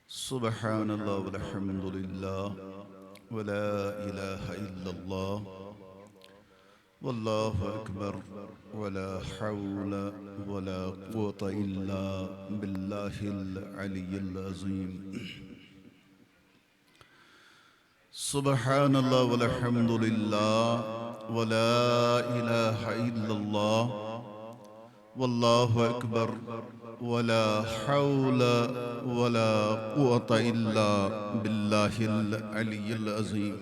سبحان الله والحمد لله ولا إله إلا الله والله أكبر ولا حول ولا قوة إلا بالله العلي العظيم. سبحان الله والحمد لله ولا إله إلا الله والله أكبر ولا حول ولا قوة إلا بالله العلي العظيم.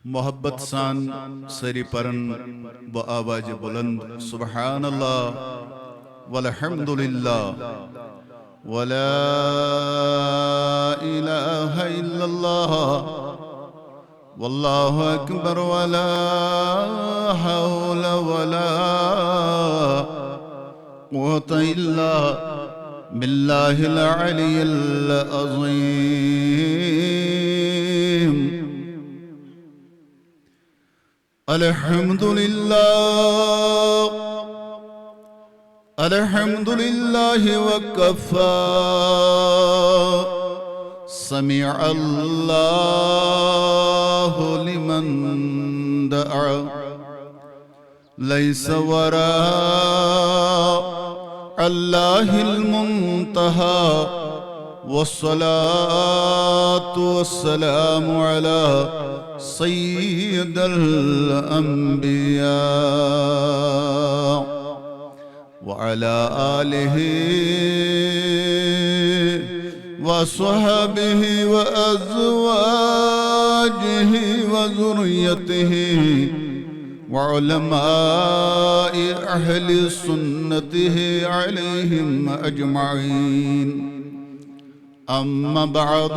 محبت سان سری پرن و آواز بلند سبحان اللہ والحمد للہ ولا الہ الا اللہ واللہ اکبر ولا حول ولا قوة الا باللہ العلی العظیم. الحمد لله وكفى سمع الله لمن دعا ليس وراء الله المنتهى والصلاة والسلام على سيد الأنبياء وعلى آله وصحبه وأزواجه وذريته وعلماء أهل سنته عليهم أجمعين. أما بعد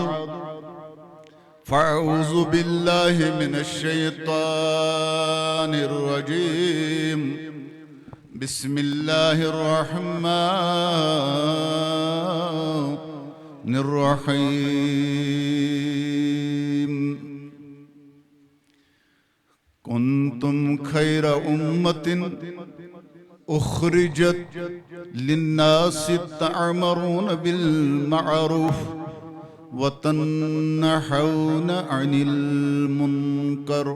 فأعوذ بالله من الشيطان الرجيم. بسم الله الرحمن الرحيم. كنتم خير أمة أخرجت للناس تأمرون بالمعروف وتنحون عن المنكر.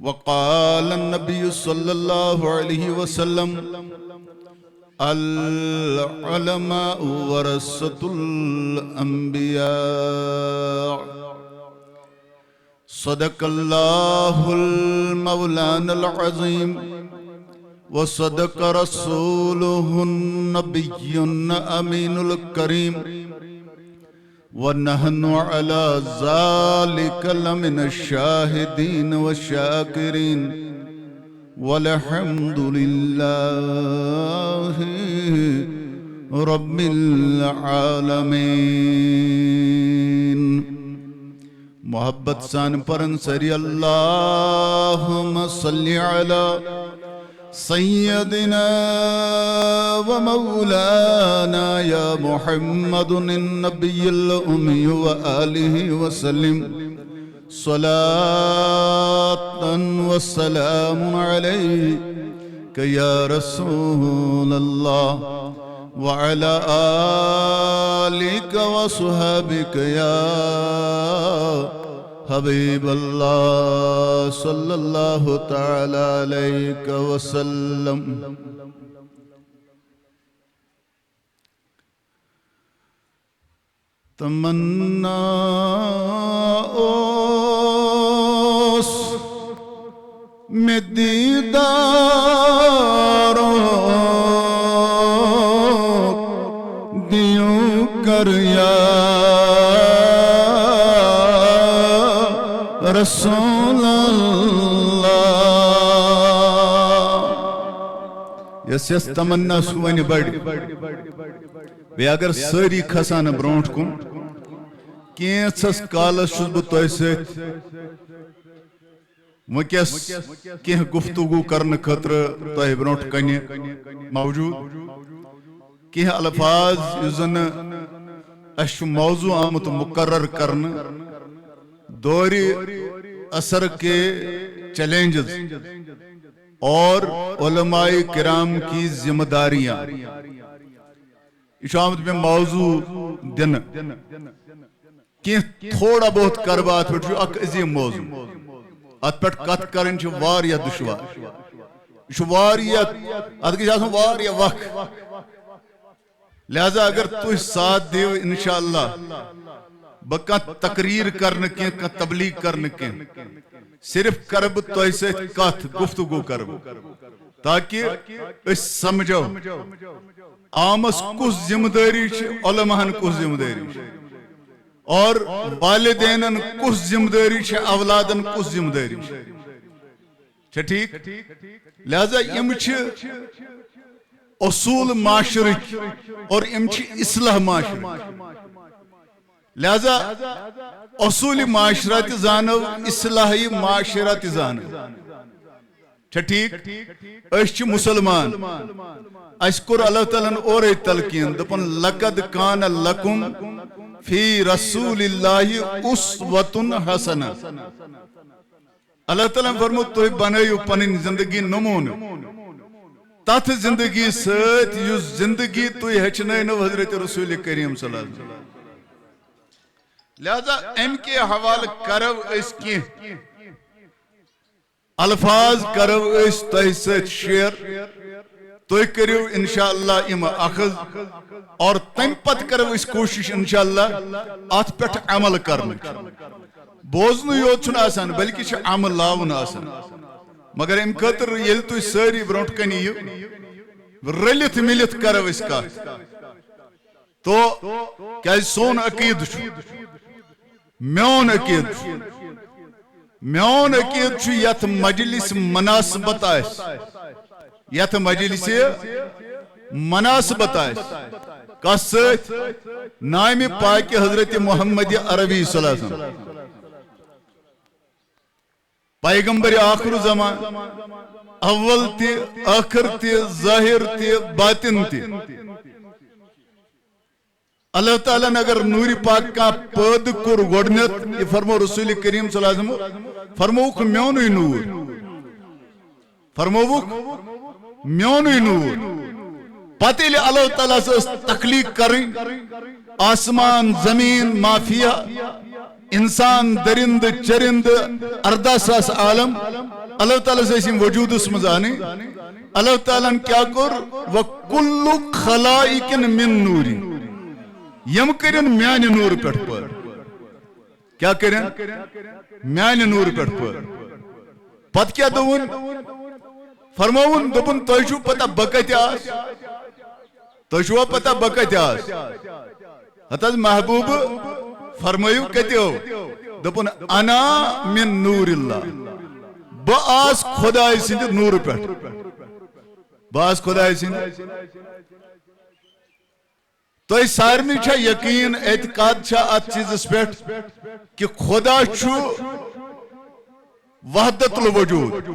وقال النبي صلى الله عليه وسلم العلماء ورثة الأنبياء. صدق الله المولانا العظيم وصدق رسوله النبي الأمين الكريم ونحن على ذلك لمن الشاهدين والشاكرين والحمد لله رب العالمين. محبت سان پرن سری اللہم صلی علی سيدنا ومولانا يا محمد النبي الأمي وآله وسلم صلاة والسلام عليك يا رسول الله وعلى آلك وصحبك يا حبیب اللہ صلی اللہ تعالی علیہ وسلم. تمنا اوس میں دیدارو دیوں کر یا رسول اللہ. یس تمنا سوین بڑ بے اگر ساری کھسان برونٹ کن کینسس کالس چھس بہ تۄہہِ سۭتۍ ونکیس کینٛہہ گفتگو کرنہٕ خٲطرٕ تۄہہِ برونٛٹھ کنہِ موجوٗد. کینٛہہ الفاظ یُس زن اَسہِ چھُ موضوع آمُت مقرر کرنہٕ دور اثر کے چیلنجز اور علماء کرام کی ذمہ داریاں. یہ آمد میں موضوع دن کی تھوڑا بہت کربات پہ اک عظیم موضوع ات پہ کت کرن واریاہ دشوار یہ واریاہ ات گژھِ آسُن واریاہ وقت لہذا اگر تُہۍ ساتھ دیو انشاءاللہ بہ کانٛہہ تقریر کرنہ کینٛہہ کانٛہہ تبلیغ کرنہ کینٛہہ صرف کر بہ تۄہہِ سۭتۍ کتھ گفتگو کر بہ تاکہ أسۍ سمجھو عامس کس ذمہ داری چھ علماءن کس ذمہ داری چھ اور والدینن کس ذمہ داری چھ اولادن کس ذمہ داری چھ ٹھیک لہذا یم چھ اصول معاشرک اور یم چھ اصلاح معاشرک لہذا اصول معاشرت زانو اصلاحی معاشرت زانو ٹھیک اس چھ مسلمان اس کور اللہ تعالیٰ اور تلقین دپن لقد کان لکم فی رسول اللہ اسوۃ حسنہ اللہ تعالیٰ فرمو تو بنائیو پنن زندگی نمون تاتھ زندگی سۭتۍ یُس زندگی تُہۍ ہیٚچھنٲینو حضرت رسول کریم صلی اللہ علیہ وسلم لہذا ام کے حوالہ کرو اس کی الفاظ کرو اس تۄہہِ سۭتۍ شیئر تُہۍ کٔرِو انشاءاللہ یم اخذ اور تمہ پتہٕ کرو اس کوشش انشاءاللہ ات پٮ۪ٹھ عمل کرنٕچ بوزنٕے یوت چھُنہٕ آسان بلکہ چھُ عمل لاوُن آسان مگر ام خٲطرٕ ییٚلہِ تُہۍ سٲری برونٛٹھ کَنہِ یِیِو رٔلِتھ مِلِتھ کرو أسۍ کتھ تو کیازِ سون عقیدٕ چھُ میون عقیدٕ چھُ یتھ مجلس مناسبت آسہِ یتھ مجلس مناسبت آسہِ کس سۭتۍ نامہِ پاکہِ حضرت محمد عربی صلی اللہ علیہ وسلم پیغمبر آخر زمان اول تہِ آخر تہِ ظاہر تہِ باطن تہِ اللہ تعالیٰ نے اگر نور پاک کا پید کور گۄڈنیٚتھ یہ فرمو رسول کریم صلی اللہ علیہ وسلم فرموک میونُے نور فرموک میونُے نور پتہ ییٚلہِ اللہ تعالیٰ ٲس تخلیق کرٕنۍ آسمان زمین مافیا انسان درند چرند 14,000 عالم اللہ تعالیٰ سے یم وجودس مز آنے اللہ تعالیٰ کیا کور وکل خلائق من نور یم کرن میانہ نور پہ پٲدٕ کیا کرن میانہ نور پہ پٲدٕ پتہ کیا دوُن فرماوُن دوٚپُن تۄہہِ چھُو پتہ بہٕ کتہِ آس تۄہہِ چھُوا پتہ بہٕ کتہِ آس ہتھ حظ محبوب فرمٲیِو کتہِ ہو دوٚپُن انا من نور اللہ بہٕ آس خۄداے سٕنٛدِ نورٕ پٮ۪ٹھ بہٕ آس خۄداے سٕنٛدِ تۄہہِ سارنٕے چھا یقین اعتقاد چھا اتھ چیٖزس پٮ۪ٹھ کہ خدا چھُ وحدت الوجود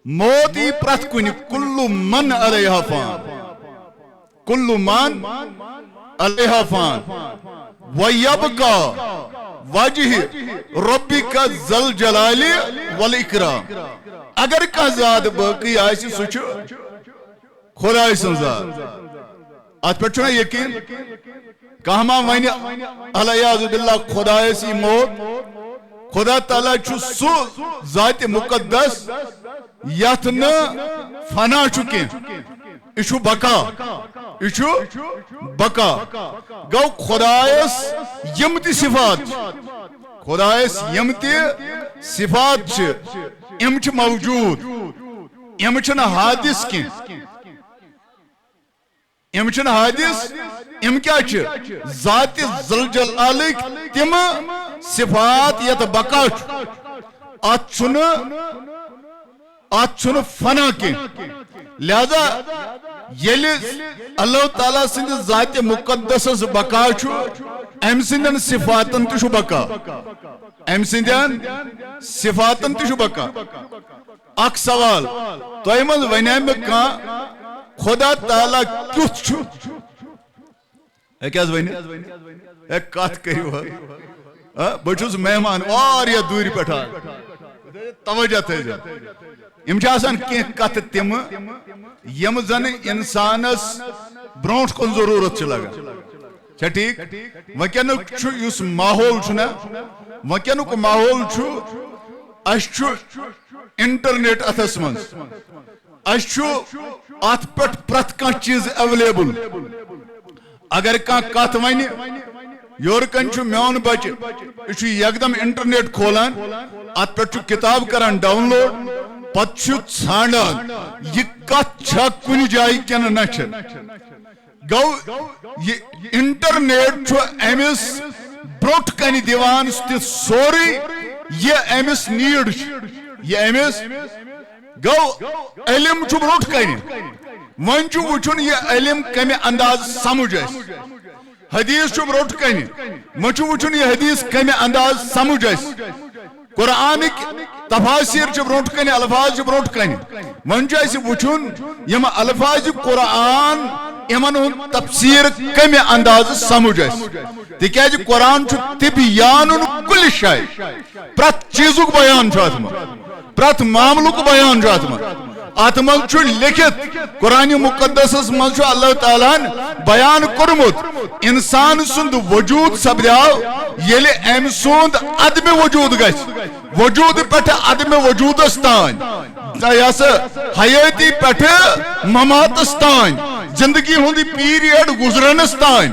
موت یی پرٛٮ۪تھ کُنہِ کُلُّ من علیہا فان کُلُّ من علیہا فان وَيَبْقَى وَجْهِ رَبِّكَ ذَو الْجَلَالِ وَالْإِكْرَامِ اگر کانٛہہ ذات باقی آسہِ سُہ چھُ خۄداے سٕنٛز ذات ات پٮ۪ٹھ چھُنا یقین کانٛہہ ما وَنہِ العیاذ باللہ خۄدایس یی موت خدا تعالیٰ چھُ سُہ ذاتِ مقدس یتھ نہٕ فنا چھُ کینٛہہ یہ چھُ بقا یہ چھُ بقا گو خدایس یم تہِ صفات خدایس یم تہِ صفات چھِ یم چھِ موجود یم چھِنہٕ حادث کینٛہہ یم چھِنہٕ حادث یم کیا چھِ ذاتِ ذوالجلالٕکۍ تِم صفات یتھ بقا چھُ اتھ چھُنہٕ فنا کینٛہہ لہذا ییٚلہِ اللہ تعالیٰ سٕنٛدِ ذاتِ مقدسس بقا چھُ أمۍ سٕنٛدٮ۪ن صفاتن تہِ چھُ بقا أمۍ سٕنٛدٮ۪ن صفاتن تہِ چھُ بقا اکھ سوال تۄہہِ منٛز ونے مےٚ کانٛہہ خدا تعالیٰ کیُتھ چھُ ہے کیٛاہ حظ وَنہِ ہے کتھ کٔرِو حظ بہٕ چھُس مہمان واریاہ دوٗرِ پٮ۪ٹھ توجہ تھٲیزیو یم چھ آسان کی کت تم یم زن انسانس برونٹ کن ضرورت چھ لگا چھا ٹھیک ونکینک چھ یس ماحول چھ نا ونکینک ماحول چھ اس چھ انٹرنیٹ اتھس من اس چھ ات پٹ پرت کان چیز اویلیبل اگر کان کت ون یور کن چھ میون بچہ یہ یکدم انٹرنیٹ کھولان ات پہ کتاب کران ڈاؤن لوڈ پتہ ژھانڈان یہ کت چھا کن جائے کن نہ گو یہ انٹرنیٹ چھ امس بروٹ کن دیوان سوری یہ امس نیڈ یہ امس گو علم چھ بروٹ کن ون چھ وچھن یہ علم کمہ انداز سمجھ اس حدیث چھ بروٹ کن ون چھ وچھن یہ حدیث کمہ انداز سمجھ اس قرآنک تفاسیر چھ بروٹ کن الفاظ چھ بروٹ کن ون چھ اس وچھن یم الفاظ قرآن یمن ہند تفسیر کمہ انداز سمجھ اس تکیاز قرآن چھ تبیان کل شے پرت چیزک بیان چھ اتھ من پرت معاملک بیان چھ اتھ من ات من چھ لکھت قرآن مقدس من چھ اللہ تعالیٰ بیان کورمت انسان سند وجود سپدیو یل ام سند عدم وجود گژھِ وجود پٹھ عدم وجودس تان یہ حیاتی پٹھ مماتس تان زندگی ہند پیریڈ گزرنس تان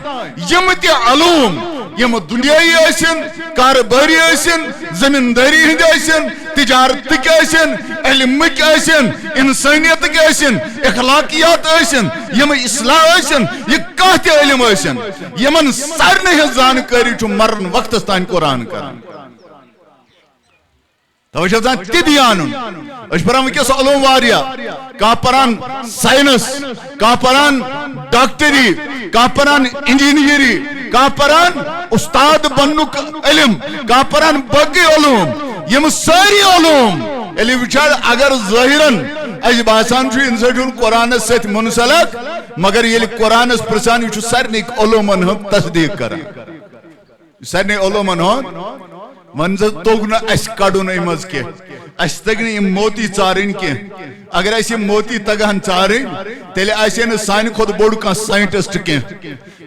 یم تہ علوم یم دنیائی ٲسِن کارباری ٲسِن زمینداری ہند ٲسِن تجارتک ٲسِن علمک ٲسِن انسانیتک ٲسِن اخلاقیات ٲسِن یم اصلاح ٲسِن یہ کانٛہہ تہِ علم ٲسِن یمن سارنٕے ہٕنٛز زانکٲری چھُ مرن وقتس تام قرآن کران توجہ دان تبیان اس پران ونکس علوم واریا کا پران سائنس کا پران ڈاکٹری کا پران انجینئری کا پران استاد بننک علم کا پران باقی علوم یم ساری علوم علی وچار اگر ظاہرن اس باسان چھ انسان قرآن ست منسلک مگر یل قرآن پرسان یہ سارنی علومن ہند تصدیق کران سارنی علومن ہند منظر توگ نا اس کڑن امز کی اس تگ نا موتی ژارن کی اگر اس موتی تگہن ژارن تیلے ایسے نا سان خود بوڑ کان سائنٹسٹ کی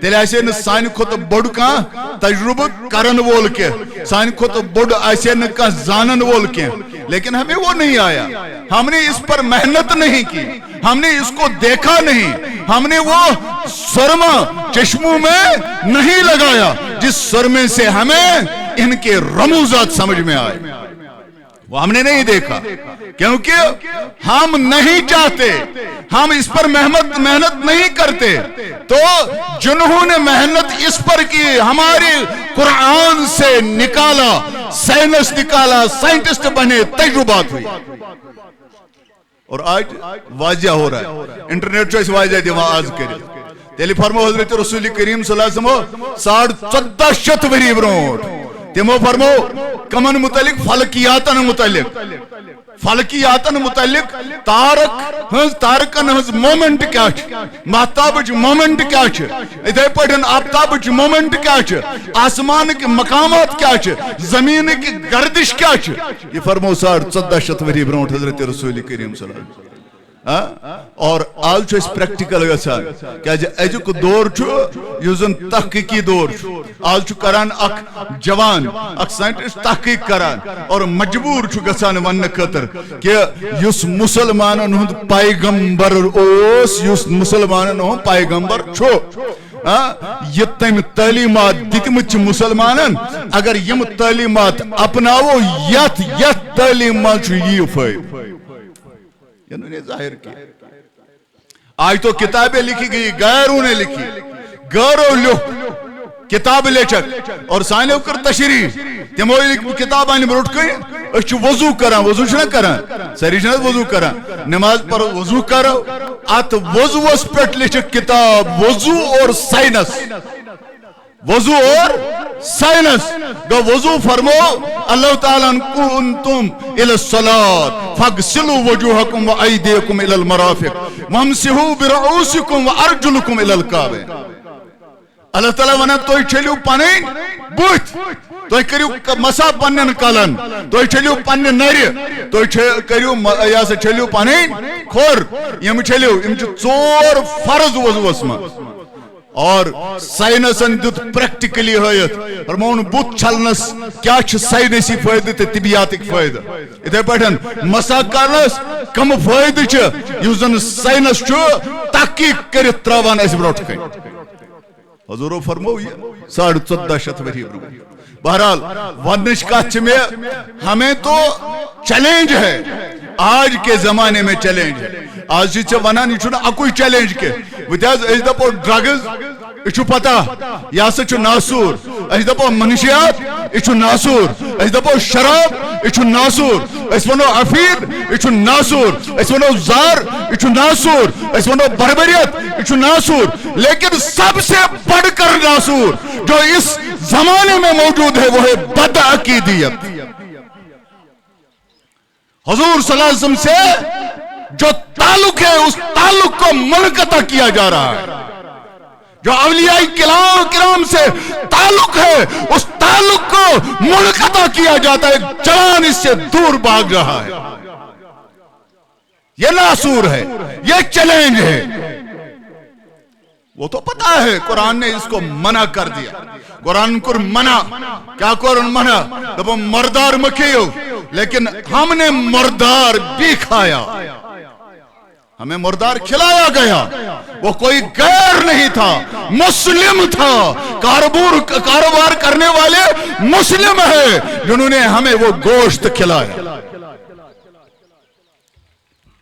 تیلے ایسے نا سان خود بوڑ کان تجربہ کرن وول کی سان خود بوڑ ایسے نا کان زانن وول کی لیکن ہمیں وہ نہیں آیا ہم نے اس پر محنت نہیں کی ہم نے اس کو دیکھا نہیں ہم نے وہ سرما چشموں میں نہیں لگایا جس سرمے سے ہمیں ان کے رموزات سمجھ میں آئے وہ ہم نے نہیں دیکھا کیونکہ ہم نہیں چاہتے ہم اس پر محنت نہیں کرتے تو جنہوں نے محنت اس پر کی ہمارے قرآن سے نکالا سائنس نکالا سائنٹسٹ بنے تجربات ہوئی اور آج واضح ہو رہا ہے انٹرنیٹ چوائس واضح دیوان آز کرے تیلی فرمو حضرت رسول کریم صلی اللہ علیہ وسلم 1400 وری برونٹ تمو فرمو کمن متعلق فلکیاتن متعلق تارکن ہز مومنٹ کیا محتابچ مومنٹ کیا ادھے پڑھن آفتابچ مومنٹ کیا آسمان کے مقامات کیا زمین کی گردش کیا یہ فرمو 1400 وری برونٹ حضرت رسول کریم صلی اللہ علیہ وسلم اور آج چھو اس پریکٹیکل گسان کیا ایجو کو دور چھو یوزن تحقیقی دور چھو آج چھو کران اک جوان اک سائنٹسٹ تحقیق کران اور مجبور چھو گسان ون خطر کہ یس مسلمانن ہند پیغمبر اوس یس مسلمانن ہند پیغمبر چھو یہ تم تعلیمات دتمت مسلمانن اگر یم تعلیمات اپناو یت تعلیمات چھو یہ فائد انہوں نے ظاہر کی آج تو کتابیں لکھی گئی غیروں نے لکھی غیروں لکھ کتاب لیچک اور سائنے کر تشریح تموئی کتاب آنے بروٹ کئی اچھ وضو کران وضو چھنا کران سری چھنا وضو کران نماز پر وضو کرو آت وضو اس پٹ لیچک کتاب وضو اور سائنس وضو اور سائنس دو وضو فرمو اللہ تعالیٰ کنتم الى الصلاة فاغسلوا وجوهكم وأيديكم الى المرافق وامسحوا برؤوسكم وارجلكم الى الكعبين اللہ تعالیٰ ونا توئی چھلیو پانین بت تُہۍ کٔرِو مسا پننٮ۪ن کلن تُہۍ چھٔلِو پننہِ نرِ تُہۍ کٔرِو یہِ ہسا چھٔلِو پنٕنۍ کھۄر یِم چھٔلِو یِم چھِ 4 فرض وضوٗوس منٛز اور سائنسن دیت پریکٹیکلی ہٲیِتھ فرمون بُتھ چھلنس کیا چھ سائنسی فٲیدٕ تہٕ طبیاتٕکۍ فٲیدٕ یِتھے پٲٹھۍ مسا کرنس کم فٲیدٕ چھِ یُس زن سائنس چھُ تحقیق کٔرِتھ تراوان اَسہِ برونٛٹھ کَنہِ حضورو فرمو یہ 1450 ؤری برونٛہہ بہرحال وننٕچ کتھ چھِ مےٚ ہمیں تو چیلنج ہے آج کے زمانے میں چیلنج ہے آج ژےٚ ونان یہِ چھُنہٕ اکُے چیلنج کینٛہہ وۄنۍ تہِ حظ أسۍ دپو ڈرگز یہ چھُ پتہ یہِ ہسا چھُ ناسوٗر أسۍ دپو منشیات یہ چھُ ناسوٗر أسۍ دپو شراب یہ چھُ ناسوٗر أسۍ ونو افیٖد یہ چھُ ناسوٗر أسۍ ونو زار یہ چھُ ناسوٗر أسۍ ونو بربریت یہ چھُ ناسوٗر لیکن سب سے بڑھ کر ناسوٗر جو اس زمانے میں موجود ہے وہ ہے بدعقیدیت حضور صلی اللہ علیہ وسلم سے جو تعلق ہے اس تعلق کو منقطع کیا جا رہا ہے جو اولیاء کرام سے تعلق ہے اس تعلق کو منقطع کیا جاتا ہے جوان اس سے دور بھاگ رہا ہے یہ ناسور ہے یہ چیلنج ہے وہ تو پتا ہے قرآن نے اس کو منع کر دیا قرآن کو منع کیا قرآن منع دبو مردار مکھیو لیکن ہم نے مردار بھی کھایا ہمیں مردار کھلایا گیا وہ کوئی غیر نہیں تھا مسلم تھا کاروبار کرنے والے مسلم ہیں جنہوں نے ہمیں وہ گوشت کھلایا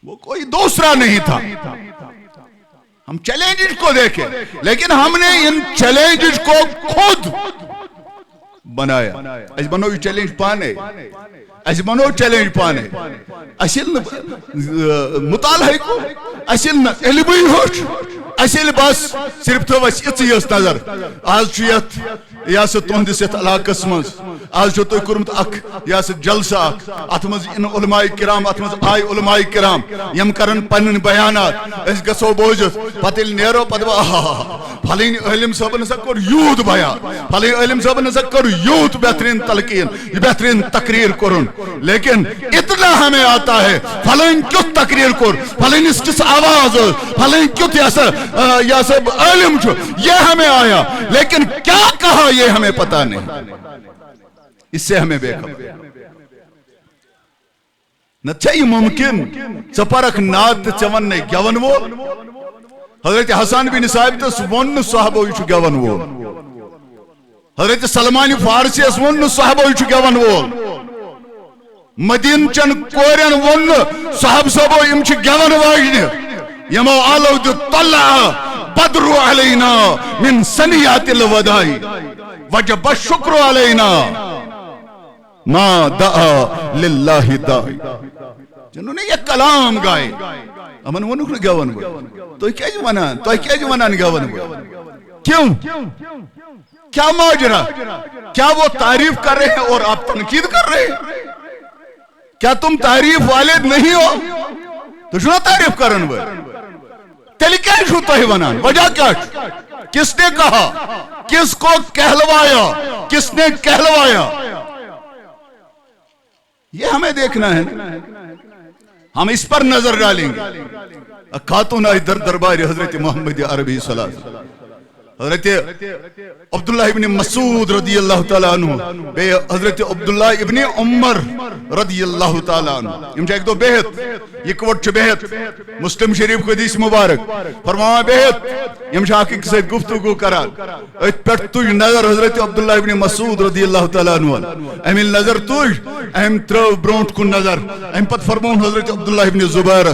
وہ کوئی دوسرا نہیں تھا ہم چیلنجز کو دیکھیں لیکن ہم نے ان چیلنجز کو خود بنایا اس بنو یہ چیلنج پانے اس بنو چیلنج پانے اصل مطالعہ کو اصل علمی ہوش اصل بس صرف تو بس اچھیس نظر آج چھیت یا سے تہندس یت علاقس مز آج چھو تو کرمت اک یا سے جلسہ اک اتمز ان علماء کرام اتمز آئی علماء کرام یم کرن پنن بیانات اس گسو بوجت پتل نیرو پدوا پھلین علم صاحب نے سکر یوت بیان پھلین علم صاحب نے سکر یوت بہترین تلقین بہترین تقریر کرن لیکن اتنا ہمیں آتا ہے پھلین کیوں تقریر کر پھلین اس کس آواز پھلین کیوں یا سب علم چھو یہ ہمیں آیا لیکن کیا کہا یہ ہمیں پتا نہیں اس سے ہمیں بے خبر نہ چاہیے ممکن چپرک نات چون نے گیون وہ حضرت حسان بن ثابت اس ون صحابہ یہ گیون وہ حضرت سلمان فارسی اس ون صحابہ یہ گیون وہ مدین چن کورین ون صحاب صحابہ یم چھ گیون واجنے یمو آلو جو طلع بدر علینا من سنیات الودائی وجب الشکر علینا ما دعا للہ دائی جنہوں نے یہ کلام گائے امن ونکھ نے گون تو کیا جو منان گون کیوں کیا ماجرا کیا وہ تعریف کر رہے ہیں اور آپ تنقید کر رہے ہیں کیا تم تعریف والد نہیں ہو تو جو تعریف کرن وہ تیلی کیا چھو تو ہی ونان وجہ کیا کس نے کہا کس کو کہلوایا کس نے کہلوایا یہ ہمیں دیکھنا ہے ہم اس پر نظر ڈالیں گے خاتون آئی دربار حضرت محمد عربی صلی اللہ علیہ وسلم حضرت عبداللہ ابن مسعود رضی اللہ تعالیٰ عنہ بے حضرت عبداللہ ابن عمر رضی اللہ تعالیٰ عنہ یم ایک دو بہت یکوٹ چھ بہت مسلم شریف کو حدیث مبارک فرمایا بہت یم حقیق سے گفتگو کران ات پٹ تج نظر حضرت عبداللہ ابن مسعود رضی اللہ تعالیٰ عنہ امیل نظر تج اہم ترو برونٹ کن نظر اہم پت فرمون حضرت عبداللہ ابن زبیر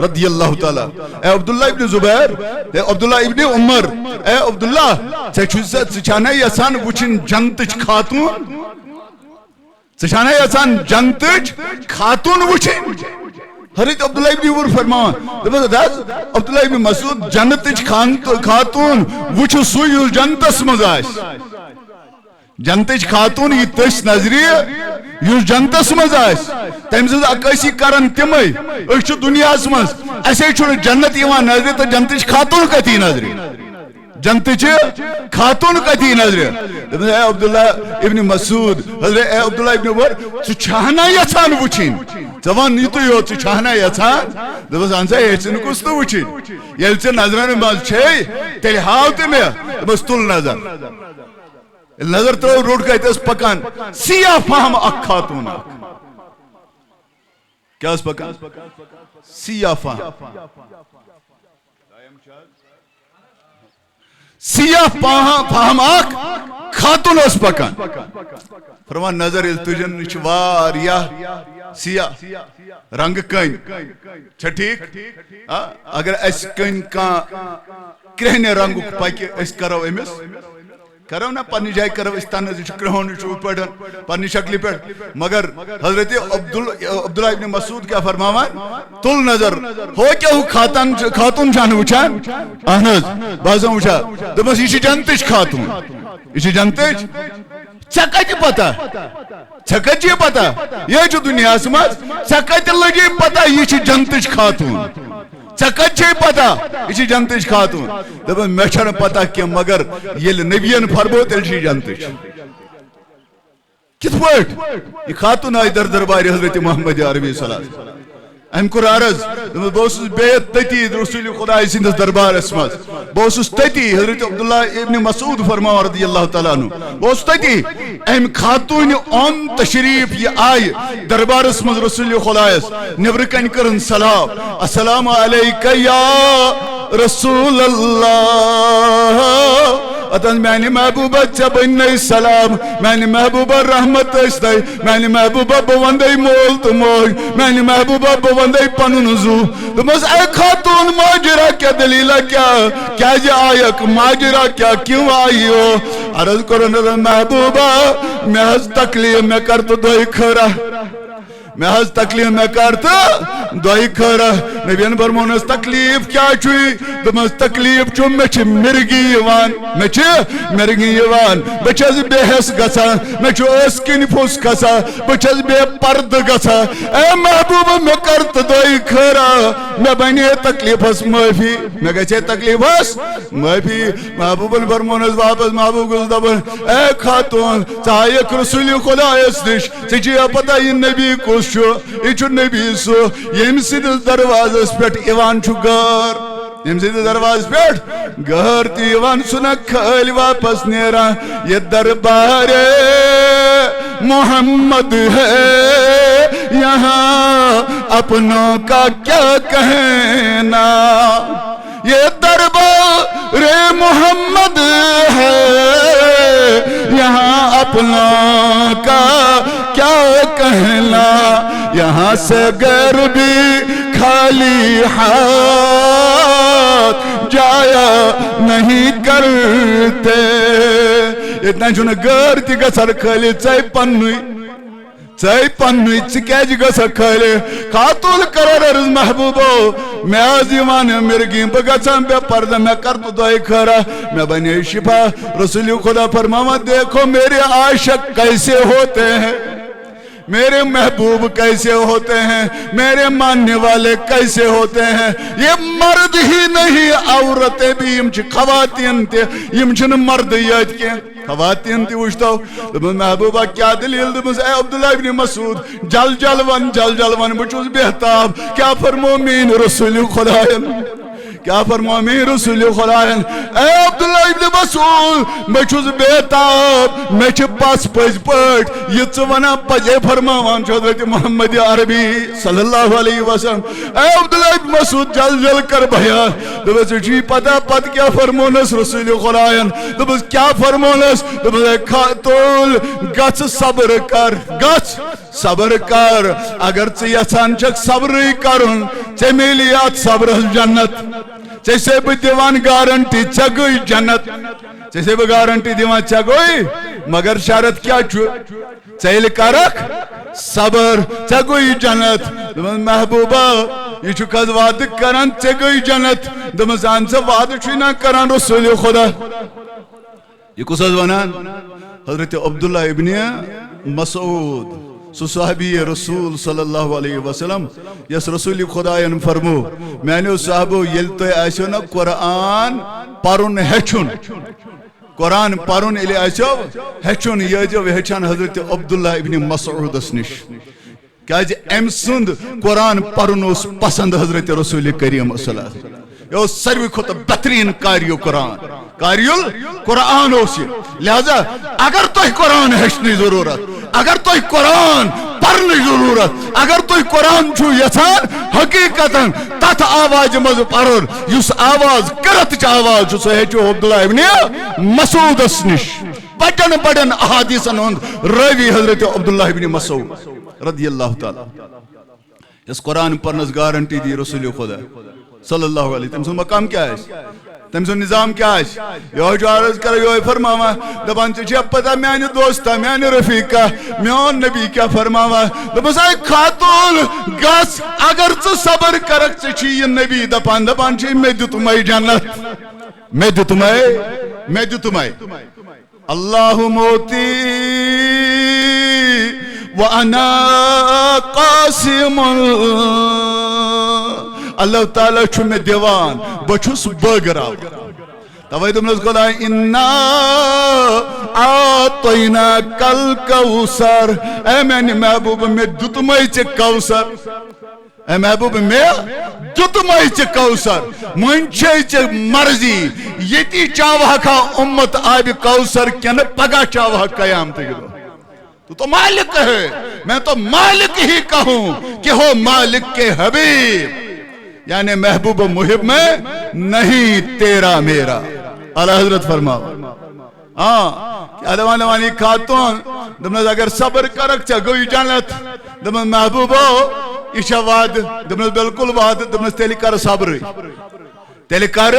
رضی اللہ تعالیٰ اے عبداللہ ابن زبیر اے عبداللہ ابن عمر اے عبداللہ چانے یسان وچن جنتج خاتون چانے یسان جنتج خاتون وچن حضرت عبداللہ ابن عمر فرمان عبداللہ ابن مسعود جنتج خاتون وچ سوئی جنتس مزاش جنتج خاتون یہ تس نظری یس جنتس مزاش تم سے اکیسی کرن تمے اس دنیا مز ایسے چھوڑ جنت یوان نظری تو جنتج خاتون کتی نظری جنتج خاتون کتی نظر اے عبداللہ ابن مسعود حضرت اے عبداللہ ابن عمر ژٕ چھانا یژھان وٕچھِنۍ ژٕ وَن یِتُے یوت ژٕ چھانا یژھان دوٚپُس اہن سا ہیٚژٕنۍ کُس تہٕ وٕچھِنۍ ییٚلہِ ژےٚ نظرن منٛز چھے تیٚلہِ ہاو تہِ مےٚ دوٚپُس تُل نظر ییٚلہِ نظر ترٛٲو روٚٹ کتہِ ٲس پکان سیاہ فہم اکھ خاتوٗن اکھ کیٛاہ ٲس پکان سیاہ فہم سیاہ فہم اکھ خاتون ٲس پکان فرمان نظر ییٚلہِ تُجن یہِ چھِ واریاہ سیاہ رنگہٕ کٔنۍ چھا ٹھیٖک اگر اسہِ کٔنۍ کانٛہہ کرٛہنہِ رنگُک پکہِ أسۍ کرو أمِس کرو نا پننہِ جایہِ کرو أسۍ تنز یہِ چھُ کرٛہُن یہِ چھُ ہُتھ پٲٹھۍ پننہِ شکلہِ پٮ۪ٹھ مگر حضرت عبداللہ ابن مسعود کیٛاہ فرماوان تُل نظر ہو کیٛاہ ہُہ خاتون چھَنہٕ وٕچھان اہن حظ بہٕ حظ وٕچھان دوٚپمَس یہِ چھِ جنتٕچ خاتون یہِ چھِ جنتٕچ ژےٚ کتہِ پتہ ژےٚ کتہِ چھِ پتہ یہِ چھُ دُنیاہس منٛز ژےٚ کتہِ لگی پتہ یہِ چھِ جنتٕچ خاتون ژےٚ کتہِ چھے پتہ یہِ چھِ جنتٕچ خاتون دوٚپُن مےٚ چھَنہٕ پتہ کینٛہہ مگر ییٚلہِ نبیَن فرموو تیٚلہِ چھِ یہِ جنتٕچ کِتھ پٲٹھۍ یہِ خاتون آیہِ دربارِ حضرت محمد عربی صلی اللہ علیہ وسلم أمۍ کوٚر عرض دوٚپُس بہٕ اوسُس بِہِتھ تٔتی رسوٗلِ خۄداے سٕنٛدِس دربارس منٛز بہٕ اوسُس تٔتی حضرت عبداللہ ابن مسعود فرماوان رضی اللہ تعالیٰ عنہ بہٕ اوسُس تٔتی أمۍ خاتوٗنہِ اوٚن تشریٖف یہِ آیہِ دربارس منٛز رسوٗلِ خۄدایس نیٚبرٕ کنہِ کٔرٕن سلام السلام علیکہ یا رسول اللہ اتن میانہِ محبوبہ ژےٚ بٔنۍ سلام میانہِ محبوبہ رحمت ٲسۍ میانہِ محبوبہ بہٕ ونٛدے مول تہٕ موج میانہِ محبوبہ بہٕ ونٛدے پنُن زُو دوٚپمَس اے خاتوٗن ماجرا کیٛاہ دٔلیٖلا کیٛاہ کیٛازِ آیکھ ماجرا کیٛاہ کیوں آیو عرض کوٚرُن محبوبہ مےٚ حظ تکلیٖف مےٚ کر تہٕ دۄیہِ خٲرا مےٚ حظ تکلیٖف مےٚ کر تہٕ دۄیہِ خٲرا نبیَن فرمونَس تکلیٖف کیٛاہ چھُے دوٚپمَس تکلیٖف چھُ مےٚ چھِ مِرگی یِوان مےٚ چھِ مِرگی یِوان بہٕ چھَس بے حٮ۪س گژھان مےٚ چھُ ٲسہٕ کِنۍ پھوٚس کھسان بہٕ چھَس بے پردٕ گژھان اے محبوبہ مےٚ کر تہٕ دۄیہِ خٲرا مےٚ بنے تکلیٖفس معٲفی مےٚ گژھِ ہے تکلیٖفس معٲفی محبوبن فرمونَس واپس محبوب گوٚژھ دپُن اے خاتوٗن ژٕ آیکھ رسوٗلِ خۄدایس نِش ژےٚ چھُیا پتہ یہِ نبی کُس چھُ یہِ چھُ نبی سُہ ییٚمہِ سٕنٛدِس دروازس پٮ۪ٹھ یِوان چھُ غٲر ییٚمہِ سٕنٛدِس دروازس پٮ۪ٹھ غٲر تہِ یِوان سُہ نہ خٲلۍ واپس نیران یہِ دربارے محمد ہے یہاں اپنوں کا کیا کہنا یہ دربار محمد ہے یہاں اپنوں کا کیا کہنا یہاں سے غیر بھی خالی ہاتھ جایا نہیں کرتے اتنا چھُنہٕ غٲر تہِ گژھان خٲلی ژَے پننُے ژَے پننُے ژٕ کیٛازِ گژھکھ خٲلی خاتوٗن کران عرض محبوبو مےٚ حظ یِوان مِرگی بہٕ گژھان بے پردٕ مےٚ کر تہٕ دۄیہِ خٲرا مےٚ بنے شفا رسول خدا فرماوان دیکھو میرے عاشق کیسے ہوتے ہیں میرے محبوب کیسے ہوتے ہیں میرے ماننے والے کیسے ہوتے ہیں یہ مرد ہی نہیں عورتیں بھی یم چھ خواتین تہ یم چھنہ مرد یاد کی خواتین تہ وچھتو دپن محبوبہ کیا دلیل دپن اے عبداللہ ابن مسعود جل جل ون بہ چھس بہتاب کیا فرمو مین رسول خدایان کیا فرمو مین رسول خدایان اے عبداللہ ابن مسعود میں چھس بہتاب میں چھ پاس پز پٹ یہ ژٕ ونان پزے فرماوان چھ حضرت محمد عربی صلی اللہ علیہ وسلم اے عبداللہ ابن مسعود جل جل کر بیان دپس چھی پتہ پت کیا فرمونس رسول خدایان دپس کیا فرمونس دپس اے خاتون گژھ صبر کر گژھ صبر کر اگر ژٕ یژھان چھکھ صبرٕے کرُن ژےٚ میلی اتھ صبرس جنت ژےٚ چھسے بہٕ دِوان گارنٹی ژےٚ گٔے جنت ژےٚ چھسے بہٕ گارنٹی دِوان ژےٚ گٔے مگر شرط کیٛاہ چھُ ژےٚ ییٚلہِ کرکھ صبر ژےٚ گٔے جنت دوٚپمَس محبوبہ یہِ چھُکھ حظ وعدٕ کران ژےٚ گٔے جنت دوٚپمَس اہن سا وعدٕ چھُے نا کران رسول خدا یہ کُس حظ ونان حضرت عبداللہ ابن مسعود سُہ صحابی رسول صلی اللہ علیہ وسلم یس رسول خدایَن فرمو میانیو صحابو ییٚلہِ تۄہہِ آسیو نا قرآن پرُن ہیٚچھُن قرآن پرن ییٚلہِ آسیو ہیٚچھُن یہِ ٲسۍزیو ہیٚچھان حضرت عبداللہ ابن مسعودس نِش کیٛازِ أمۍ سُنٛد قرآن پرن اوس پسند حضرت رسول کریم صلی اللہ علیہ وسلم یہ اوس ساروی کھۄتہٕ بہتریٖن کاریو قرآن کاریُل قرآن اوس یہِ لہذا اگر تۄہہِ قرآن ہیٚچھنٕچ ضروٗرت اگر تۄہہِ قرآن پرنٕچ ضروٗرت اگر تُہۍ قرآن چھُو یژھان حقیقتاً تتھ آوازِ منٛز پرُن یُس آواز قرتٕچ آواز چھُ سُہ ہیٚچھِو عبداللہ ابن مسعودس نِش بڑٮ۪ن بڑٮ۪ن احادیثن ہُنٛد رٲوی حضرت عبداللہ ابن مسعود رضی اللہ تعالیٰ یس قرآن پرنس گارنٹی دی رسول خدا صلی اللہ علیہ تٔمۍ سُنٛد مقام کیٛاہ آسہِ تٔمۍ سُنٛد نظام کیٛاہ آسہِ یہوے چھُ عرض کران یہوے فرماوان دپان ژےٚ چھےٚ پتہ میانہِ دوستا میانہِ رفیقہ میون نبی کیٛاہ فرماوان دوٚپمس اے خاتوٗن گژھ اگر ژٕ صبر کرکھ ژےٚ چھُے یہِ نبی دپان چھُے مےٚ دیُتمے جنت مےٚ دیُتمے اللہ موتی وانا قاسم اللہ تعالیٰ چھُ مےٚ دِوان بہٕ چھُس بٲگراوان توے دوٚپنس خۄدا اِنا اعطیناک الکوثر اے میانہِ محبوٗب مےٚ دیُتمے ژےٚ کوثر اے محبوٗب مےٚ دیُتمے ژےٚ کوثر وۄنۍ چھے ژےٚ مرضی ییٚتی چاوہکھا اُمت آبِ کوثر کِنہٕ پگاہ چاوہا قیامتٕکہِ دۄہ تو مالک ہے میں تو مالک ہی کہوں کہ ہو مالک کے حبیب یعنی محبوب محب میں نہیں تیرا میرا اعلیٰ حضرت فرماؤ کیا دوانی خاتون دمنز اگر صبر کرک چا گوئی جانت دمنز محبوبو ایشا واد دمنز بالکل واد دمنز تیلی کر صبری تیلی کر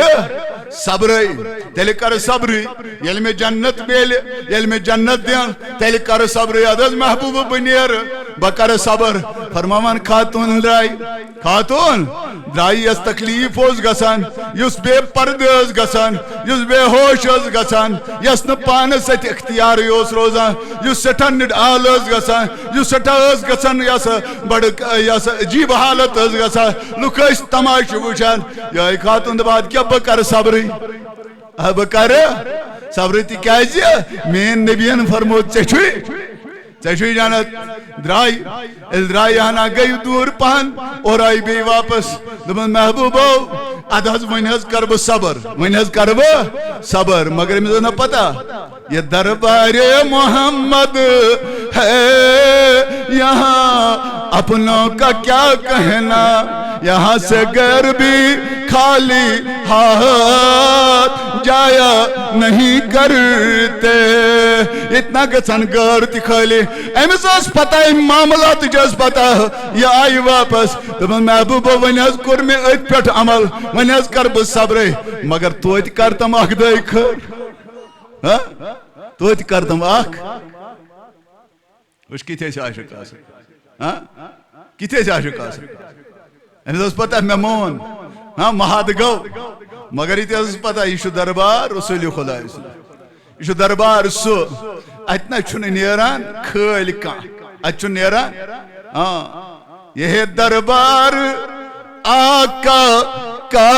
صبری یل میں جنت بیل یل میں جنت دین تیلی کر صبری ادھز محبوب بنیر بکر صبر فرمامان خاتون درائی اس تکلیف ہوز گسان یس بے پرد ہوز گسان یس بے ہوش ہوز گسان یس نپان ست اختیار یوس روزان یس سٹھن نڈال ہوز گسان یس سٹھا ہوز گسان یس عجیب حالت ہوز گسان لکھش تماش وچان یا خاتون بعد کیا بکر صبری بکر صبری تی کیازی مین نبیان فرمود چشوی جانت درائی ہانا گئی دور پہن اور آئی بھی واپس دمن محبوبو ادھاز ونہز کرب صبر مگر مجھے نہ پتا یہ دربار محمد ہے یہاں اپنوں کا کیا کہنا یہاں سے غیر بھی خالی ہاتھ جایا نہیں کرتے اتنا گسن غیر تھی خالی ایمس اس پتہ معاملات جس پتہ یہ آئی واپس دمن محبوبہ ونیز کر میں ایت پیٹ عمل ونیز کر بس صبر مگر تو ایت کرتم آکھ دائی کھر تو ایت کرتم آکھ اس کی تھے سے عاشق آسر کی تھے سے عاشق آسر ایمس اس پتہ میمون مہاد گو مگر یہ تیز پتہ یہ دربار رسول خدا یہ دربار سو اتنا چھن نیران کھل کان اتنا نیران یہ دربار آقا کا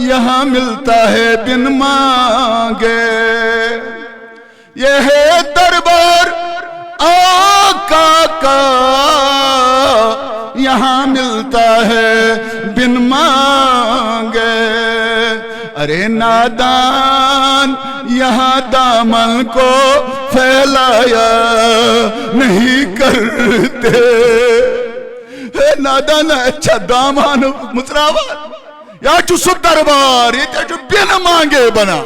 یہاں ملتا ہے بن مانگے یہ دربار آقا کا یہاں ملتا ہے بن مانگے ارے نادان یہاں دامن کو پھیلایا نہیں کرتے نادان اچھا دامان مصراوان یا چھو سب دربار یہ چھو بین مانگے بنا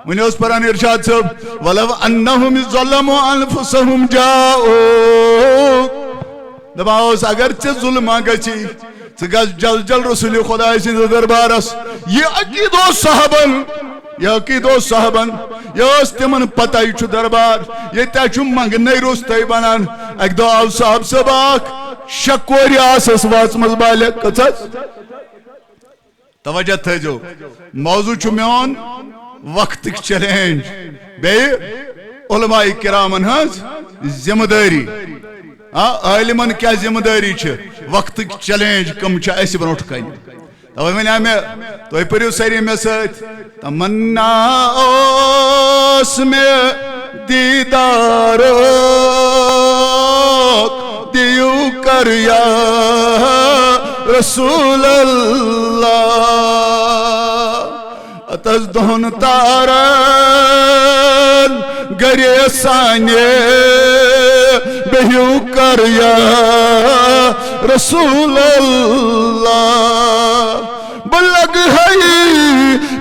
منہ اس پران ارشاد صاحب وَلَوْ أَنَّهُمْ ظَلَمُوا أَنفُسَهُمْ جَاءُوا دباؤس اگر چھ ظلم آگا چی چگز جل جل رسول خدا سند دربارس یہ عقیدو صحبن یہ استمن پتہ چھو دربار یہ تے چھو منگنے روستے بنان ایک دو آو صاحب سباک شکوری آسس واس مزبالک کچھس توجہ تھے جو موضوع چھو میون وقت چیلنج بے علماء کرامن ہنس ذمہ داری عالمن کیا ذمہ داری چھ وقت چیلنج کم چھ ایسی بنوٹ کہیں توے ونیا میں توے پریو سری میں ست تمنا اوس میں دیدار دیو کر یا رسول اللہ اتز دہن تارن گرے سانے بہیو کر یا رسول اللہ بلگ ہے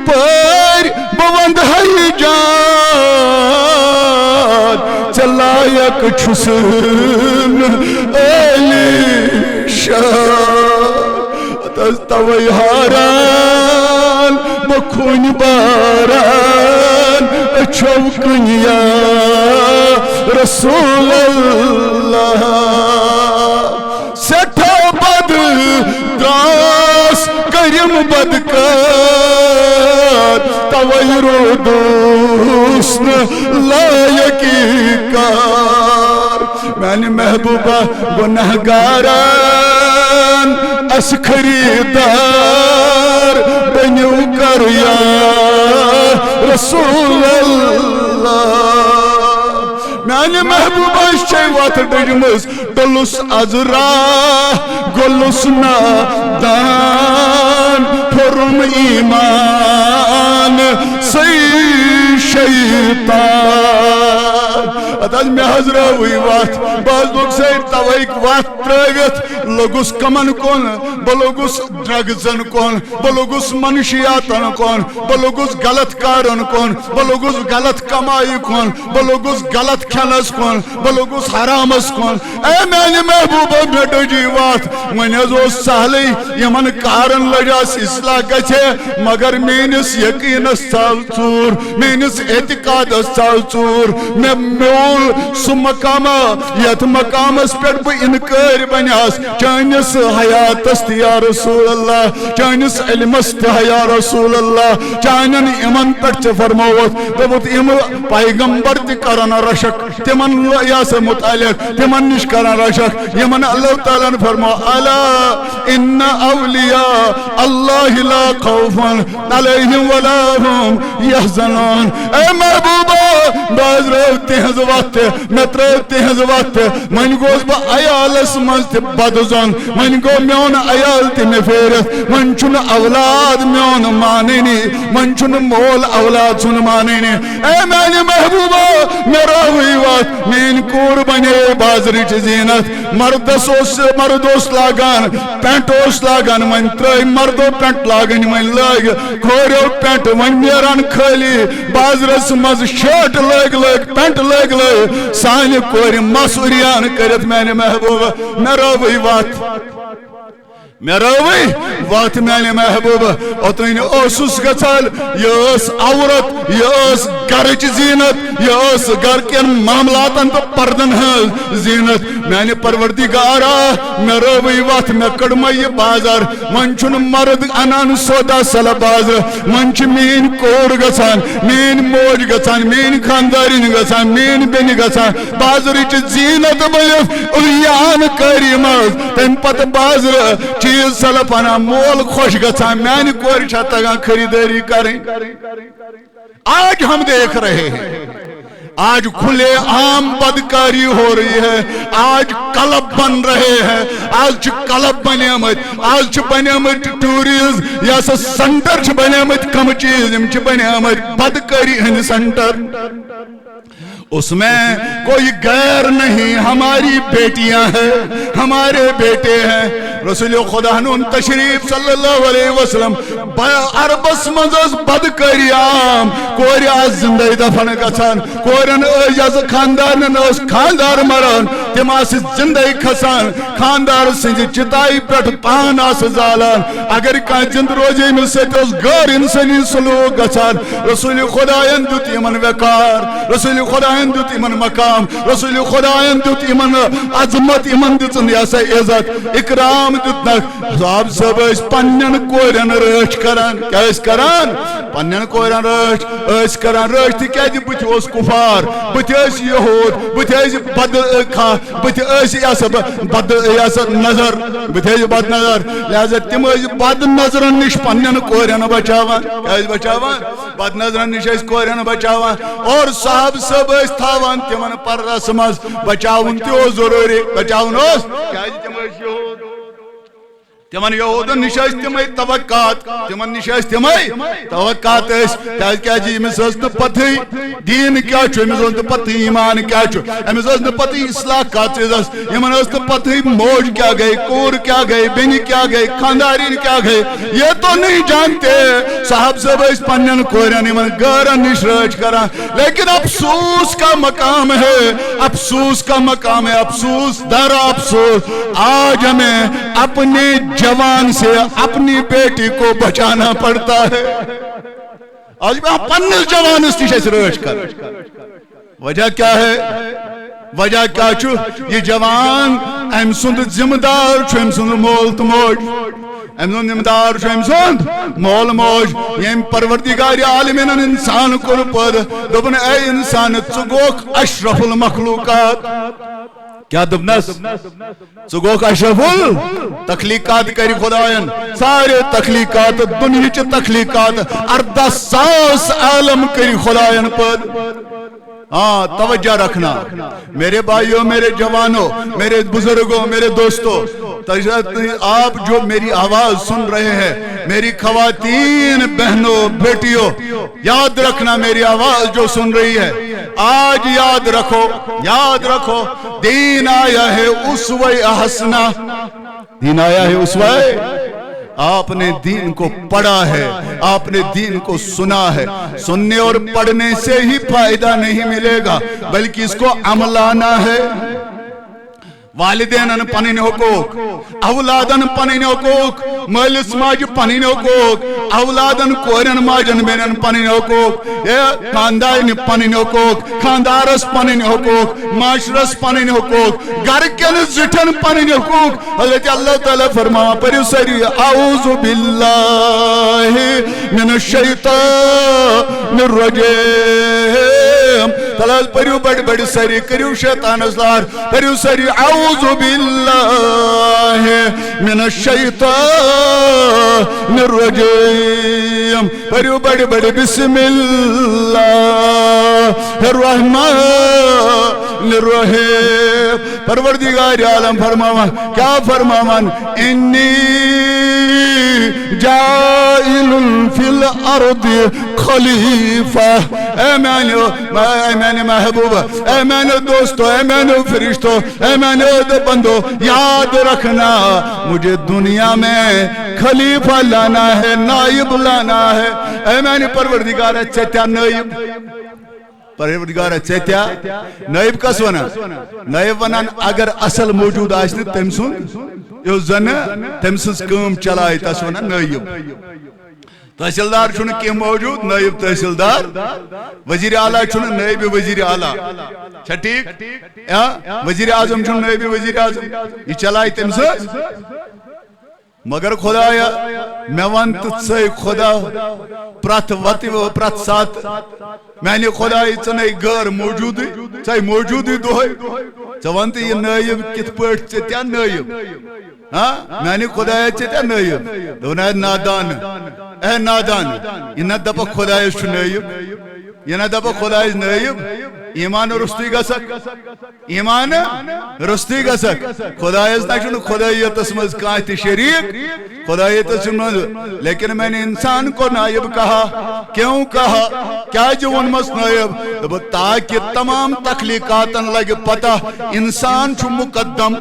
پر بوند ہے جان چلائک چھسن علی شاہ تستوی حاران بخون باران چوکن یا رسول اللہ سٹھا بد دراس کرم بدکار توی رو دوسن لائکی کار میں نے محبوبہ گنہگاران اس خریدار بنیو کر یا رسول اللہ میں نے محبوبہ شے وات ڈجمز ڈلس ازرا گلس نادان پھرم ایمان سی شیطان اتاز میں حضرہ ہوئی وات باز لوگ سیر توائک وات تراغت لوگوس کمن کون بلوگوس ڈرگزن کون بلوگوس منشیاتن کون بلوگوس غلط کارن کون بلوگوس غلط کمائی کون بلوگوس غلط کھنس کون بلوگوس حرامس کون اے میانی محبوبہ بیٹو جی وات ونیزو سہلی یمن کارن لجاس اصلاح گچے مگر مینس یقینس سال چور مینس اعتقاد سال چور میں میول سو مقام یت مقام اس پر بہ انکار بنیاس چانس حیات است یا رسول اللہ چانس علم است یا رسول اللہ چانن امن پر فرموت دبت ام پیغمبر تی کرن رشک تمن یاس متعلق تمن نش کرن رشک یمن اللہ تعالی نے فرمو الا ان اولیاء اللہ لا خوف علیہم ولا هم يحزنون اے محبوبہ باز روتے ہیں زوات مت روتے ہیں زوات من گوز با عیالس مز بدزن من گو میون عیال تی میں فیرت من چون اولاد میون مانینی من چون مول اولاد چون مانینی اے میانی محبوبہ میرا ہوئی وات مین کور بنے بازری چی زینت مردوس لاغان پینٹوس لاغان من ترائی مردو پینٹ لاغان من لاغ کھوریو پینٹ من میران کھالی بازرس مز شرٹ لگ پینٹ لگ سانی کوری مسوریان کرت میں نے محبوبہ میرا ہوئی وات میں نے محبوبہ اتنی اوسس گچال یہ عورت یہ گرچ زینت یہ گر کن معاملاتن تو پردن ہے زینت میں نے پروردگارا میرا ہوئی وات میں کڑمائی بازار من چون مرد انان سودا سلا بازار من چھ مین کور گچان مین موج گچان مین خاندارین گچان مین بین گچان بازاری چھ زینت بلیف اویان کریماز تیم پت بازار چیز سلا پانا مول خوش گچان میانی کوری چھتا گا خریداری کریں آج ہم دیکھ رہے ہیں آج کھلے عام بدکاری ہو رہی ہے آج کلب بن رہے ہیں آج کلب بنے آمد آج بنے آمد ٹوریز یا سا سنٹر بنے آمد کم چیز بنے آمد بدکاری ہند سنٹر اس میں کوئی غیر نہیں ہماری بیٹیاں ہیں ہمارے بیٹے ہیں رسول خدا نون تشریف صلی اللہ علیہ وسلم عربس مزز بدکاری عام کوری آز زندگی دفن گچان کورن ایجاز خاندارن اس خاندار مران تم آس زندگی کھسان خاندار سنجی چتائی پیٹ پان آس زالان اگر کان جند روجی میں سے تو اس غیر انسانی سلوک گچان رسول خدا اندوت ایمن وقار رسول خدا اندوت ایمن مقام رسول خدا اندوت ایمن عظمت ایمن دیتن یاسا عزت اکرام دیتنک صاحب سب اس پنن کورن رچ کران کیا اس کران پنن کورن رچ اس کران رچ تی کیا دی بچ اس کفار بچ اس یہود بچ اس بد بت بد نظر بت بد نظر لہذا تم بد نظرن نش پنن کورین بچاوان بد نظرن نش کورین بچاوان اور صاحب صاحب تھاوان تمن پردس مز بچاون تہ ضروری بچاون تمن یہودن نش تمے توقعات تمن نش تمے توقعات کیازِ یمس ٲس نہٕ پتہٕے دین کیاہ چھُ أمِس ٲس نہٕ پتہٕے ایمان کیاہ چھُ أمِس ٲس نہٕ پتہٕے اصلاح کتھ چیٖزس یمن ٲس نہٕ پتہٕے موج کیا گئی کوٗر کیا گئی بیٚنہِ کیا گئی خاندارین کیا گئی یہ تو نہیں جانتے صاحب صاحب ٲسۍ پننٮ۪ن کورٮ۪ن یمن گٲرن نش رٲچھ کران لیکن افسوس کا مقام ہے افسوس کا مقام ہے افسوس در افسوس آج ہمیں اپنے جوان سے اپنی بیٹی کو بچانا پڑتا ہے آج میں پنس جوانس نش رٲچھ کر وجہ کیا ہے وجہ کیا چھُ یہ جوان ام سند ذمہ دار چھُ ام سند مول تو موج ام سند ذمہ دار چھُ ام سند مول موج یم پروردگار عالمین انسان کور پٲدٕ دوٚپُن اے انسان ژٕ گوکھ اشرف المخلوقات کیا دبنس ژٕ اشرف تخلیقات کری خداین سارے تخلیقات دنیا تخلیقات 18,000 عالم کری خداین پد ہاں توجہ رکھنا میرے بھائیوں میرے جوانوں میرے بزرگوں میرے دوستوں آپ جو میری آواز سن رہے ہیں میری خواتین بہنوں بیٹیوں یاد رکھنا میری آواز جو سن رہی ہے آج یاد رکھو دین آیا ہے اسوہ حسنہ دین آیا ہے اسوہ آپ نے دین کو پڑھا ہے آپ نے دین کو سنا ہے سننے اور پڑھنے سے ہی فائدہ نہیں ملے گا بلکہ اس کو عملانا ہے والدین پنن حقوق اولادن پنن حقوق مالس ماج پنن حقوق اولادن کورن ماجن بینن پنن حقوق خاندان پنن حقوق خاندارس پنن حقوق معاشرس پنن حقوق گھر کن زٹھن پنن حقوق حضرت اللہ تعالی فرماوا پریو سری اعوذ باللہ من الشیطان الرجیم تلاز پریو بڑ سری کریو شیطان اسلار پریو سری اعوذ باللہ من الشیطان الرجیم پریو بڑ بسم اللہ الرحمن الرحیم پروردگار عالم فرماوان کیا فرماوان انی جائل فی الارض خلیفہ اے میانے محبوب اے میانے دوستو اے میانے فرشتو اے میانے بندو یاد رکھنا مجھے دنیا میں خلیفہ لانا ہے نائب لانا ہے اے میانے پروردگار چیتیا نائب پروردگار چیتیا نائب کس ونا نائب ونان اگر اصل موجود آسن تم سن یو زن تم سنس کام چلائی تس ونا نائب تحصیلدار چھن کی موجود نائب تحصیلدار وزیر اعلیٰ چھن نائب وزیر اعلیٰ چھا ٹھیک وزیر اعظم چھن نائب وزیر اعظم یہ چلائی تم سن مگر خدایا میں ونت ژے خدا پرت وتی و پرت سات میانہ خدائی ژے غیر موجودی ژے موجودی دہے ژے ونت یہ نائب کت پٹ ژے نائب میانہ خدایا ژے نائب دون نادان اے نادان یہ نہ دپ خدایس چھ نائب یہ نہ دپ خدایس نائب ایمان رستی گسک ایمان رستی گسک خدایس نہ خدایتس مز کانٛہہ تہ شریک خدایتس مز لیکن میں نے انسان کو نائب کہا کیوں کہا کیا جو ونمس نائب تاکہ تمام تخلیقاتن لگ پتہ انسان چھ مقدم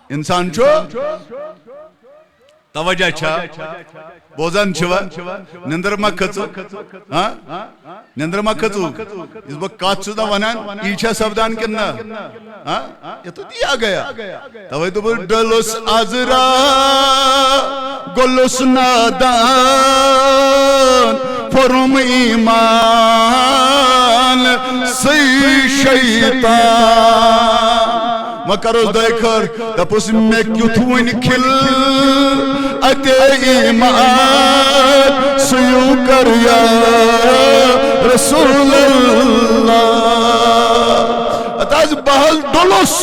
انسان چھ توجہ چھا بوزن چھوا نندر ما کھچو نندر ما کھچو اس با کات چودا ونان ایچھا سبدان کرنا یہ تو دیا گیا توی تو بول ڈلوس آزرا گلوس نادان فرم ایمان سی شیطان مکروز دیکھر دپوس میں کیوں تھوین کھل اتے ایمان سیوں کر یا رسول اللہ آز بہز ڈولس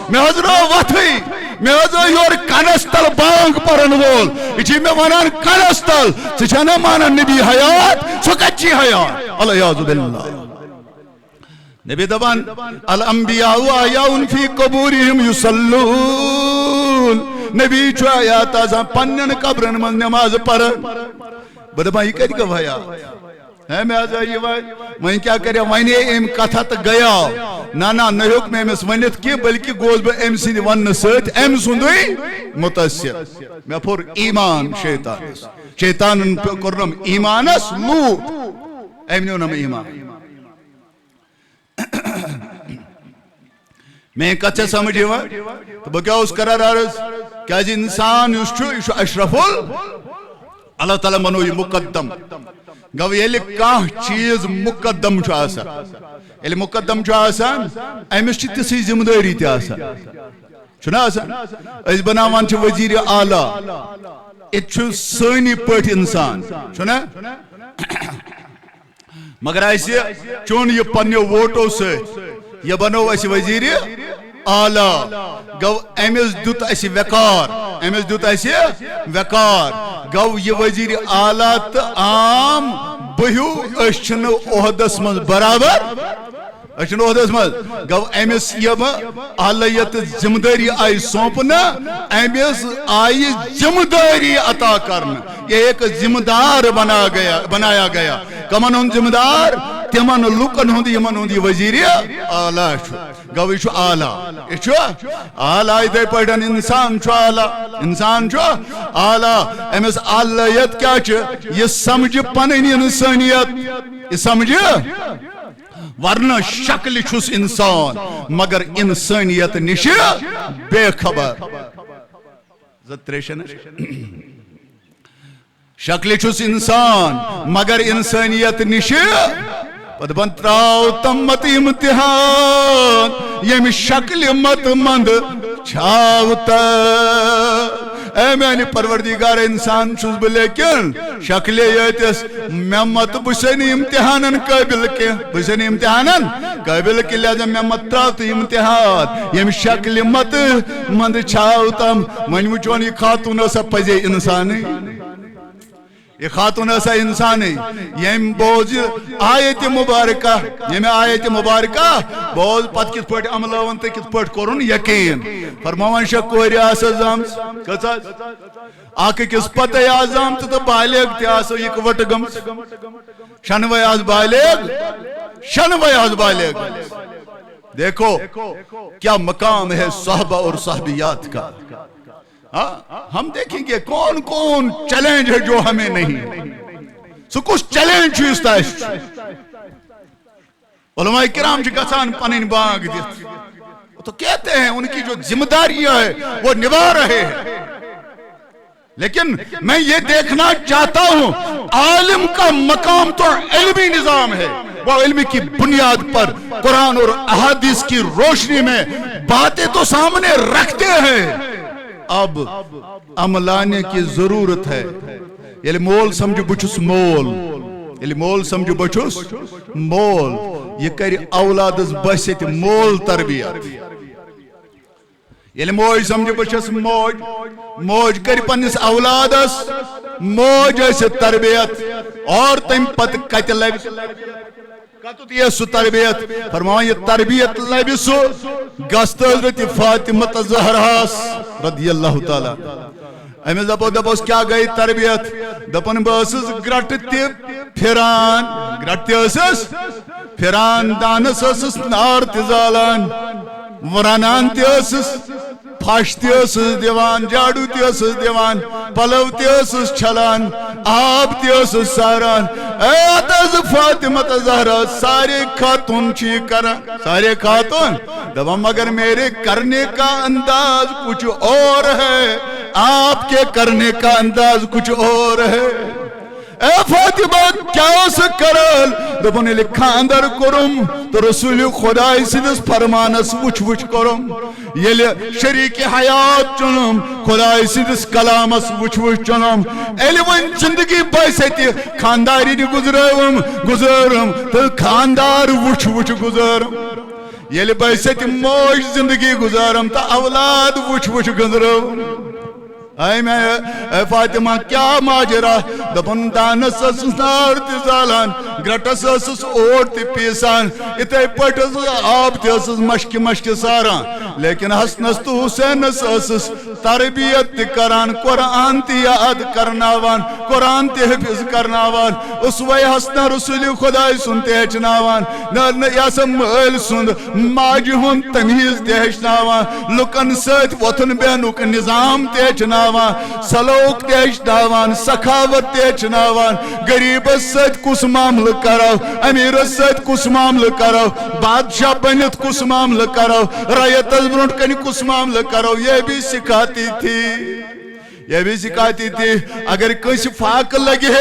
میں حض رو وتھے میں حض یور کنس تل بانگ پرن وول یہ میں ونان کنس تل ژھنا مانان نبی حیات سو کچی حیات الیاذ باللہ نبی دبان الانبیاء احیاء فی قبورہم یصلون نبی چھو حیات آزان پنن قبرن من نماز پرن بہ دپان یہ کتہ گو حیات ہے میں آج آئی وہیں کیا کرے وہیں ایم کتھا تا گیا نا ہیوک میں امس ونت کی بلکہ گوز بہ ام سند ون ست ام سندوی متاثر میں پھر ایمان شیطان کرنم ایمانس لوٹ ام نیونم ایمان میں کچھ سمجھ تو بہ کیا اس قرار عرض کیا جی انسان یہ اشرف اللہ تعالیٰ منو یہ مقدم گو یل کان چیز مقدم چھو آسان یل مقدم چھو آسان امس چھ تسی ذمہ داری تہ آسان چھنا آسان اس بناوان چھ وزیر اعلی ات چھ سانی پٹ انسان چھنا مگر ایسے چون یہ پنیو ووٹو سے یہ بنو ایسی وزیر اعلی گو امس دیت ایسی وقار گو یہ وزیر اعلی تو عام بہیو اشن عہدس من برابر اشن عہدس من گو امس یہ اعلیت ذمہ داری آئی سونپنا امس آئی ذمہ داری عطا کرنا یہ ایک ذمہ دار بنایا گیا کمن ہند ذمہ دار تمن لکن ہند یمن ہند وزیر اعلی گو یہ اعلی یہ اعلی اتھے پٹھن انسان اعلی امس اعلیت کیا یہ سمجھ پنن انسانیت یہ سمجھ ورنہ شکل چھس انسان مگر انسانیت نش بے خبر شکل چھس انسان مگر انسانیت نش پت بن تراو تمت امتحان یم شکل مت مند چھاوتا اے میانی پروردگار انسان چھس بہ لیکن شکل یتس میں مت بسن امتحانن قابل کے لہذا میں مت تراو امتحان یم شکل مت مند چھاوتم من وچون یہ خاتون اسا پزے انسانی یہ خاتون ایسا انسان ہے یہ بوز آیت مبارکہ بوز پت کت پٹ عملون تو کت پٹ کرن یقین فرماوان شکوری آسا زامس کساس آکے کس پتہ آزام تو بالغ تی آسا یک وٹ گمس شنوے آز بالغ دیکھو کیا مقام ہے صحابہ اور صحابیات کا ہم دیکھیں گے کون کون چیلنج ہے جو ہمیں نہیں سو کچھ چیلنج چیزتا ہے علماء کرام جو گسان پنین بانگ دیت تو کہتے ہیں ان کی جو ذمہ داریاں ہے وہ نبھا رہے ہیں لیکن میں یہ دیکھنا چاہتا ہوں عالم کا مقام تو علمی نظام ہے وہ علمی کی بنیاد پر قرآن اور احادیث کی روشنی میں باتیں تو سامنے رکھتے ہیں اب عملانے کی ضرورت ہے یعنی مول سمجھو بچس مول یہ کری اولادس بسیت مول تربیت یعنی موج سمجھو بچس موج کری پنس اولادس موج ایسے تربیت اور تم پت کت لب کتت یہ سو تربیت فرماؤں یہ تربیت لبی سو گست حضرت فاطمہ زہراس رضی اللہ تعالیٰ امی دپوس کیا گئی تربیت دپن باسس گرٹ تی پھران دانس اسس نار تزالان ورانان تی اسس پھش تی اسس دیوان جاڑو تی اسس دیوان پلو تی اسس چھلان آب تی اسس ساران اے اتز فاطمہ زہرا سارے خاتون چی کرن سارے خاتون دبا مگر میرے کرنے کا انداز کچھ اور ہے آپ کے کرنے کا انداز کچھ اور ہے اے فاطمہ کیا سے کرل دبنے لکھا اندر کرم تو رسول خدای سدس فرمانس وچ کرم یہ شریک حیات چنم خدای سدس کلامس وچ چنم ایلون زندگی بایسیتی خانداری گزرم تو خاندار وچ گزرم یل بحثت موج زندگی گزارم تا اولاد وچ وچ گندرو اے میں فاطمہ کیا ماجرا دپن دانس نار تی زالان گرٹس اوٹ تی پیسان اتھے پٹ آب تی مشک مشک ساران لیکن حسنس تو حسینس تربیت تی کران قرآن تی یاد کرناوان قرآن تی حفظ کرناوان اسوہ حسن رسول خدای سن تی ہچناوان یاسم مل سن ماجی ہن تمیز تی ہچناوان لکن سیت وطن بینوک نظام تی ہچناوان سلوک تی ہچناوان سخاوت تی ہچناوان غریب ست کس معامل کرو امیر ست کس معامل کرو بادشاہ بنت کس معامل کرو رایت برونٹ کنی کس معامل کرو یہ بھی سکھاتی تھی یہ بھی سکھاتی تھی اگر کس فاق لگے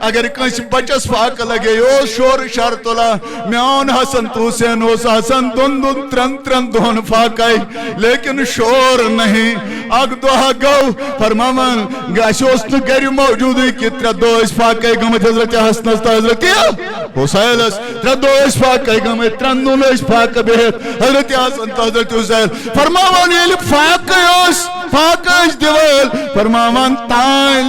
اگر کس بچس فاق لگے یو شور شر تلا میون حسن تو حسین اس حسن دن دن ترن ترن دون فاقائی لیکن شور نہیں اگ دوہا گو فرمامان گاشوست گری موجودی کی تردو اس فاقائی گمت حضرت حسن است حضرت حسین اس تردو اس فاقائی گمت ترندون اس فاق بہت حضرت حسن تو حضرت حسین فرمامان یہ فاقائی اس فاقائی دیوال فرمامان تائل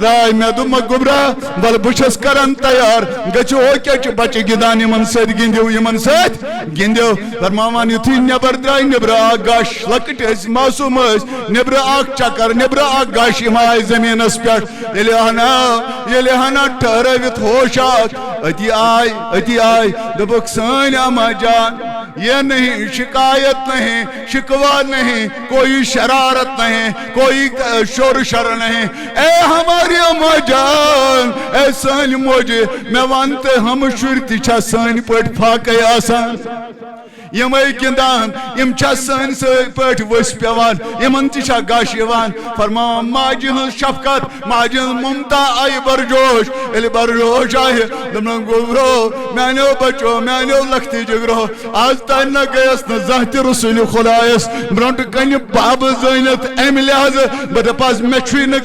دائی میں دو مگبرا بل بچس کرن تیار گچو اوکے چو بچے گدانی من سید گندیو یہ من سید گندیو فرمامان یتھی نبر درائی نبر آگ گاش لکٹ اس معصوم اس نبر آگ چکر نبر آگ گاش امائی زمین اس پیٹ یہ لہانا ٹھہرویت ہوشات اتی آئی دبک سین اما جان یہ نہیں شکایت نہیں شکوہ نہیں کوئی شرارت نہیں کوئی شور شر نہیں اے ہماری اما جان اے سانی موجے میں وانتے ہم شرطی چھا سانی پٹ پھاکے آسان یمائی کندان یم چھا سانی سے پٹ وس پیوان یمن تیچھا گاش یوان فرمان ماجن شفقت ماجن ممتا آئی برجوش الی برجوش آئی دمنان گو میں نے بچو میں نے لکھتی جگرو آج تین نہ گئیس نہ زہتی رسول خدایس برونٹ کنی باب زینت ایم لحاظ بدا پاس میں چھوئی نہ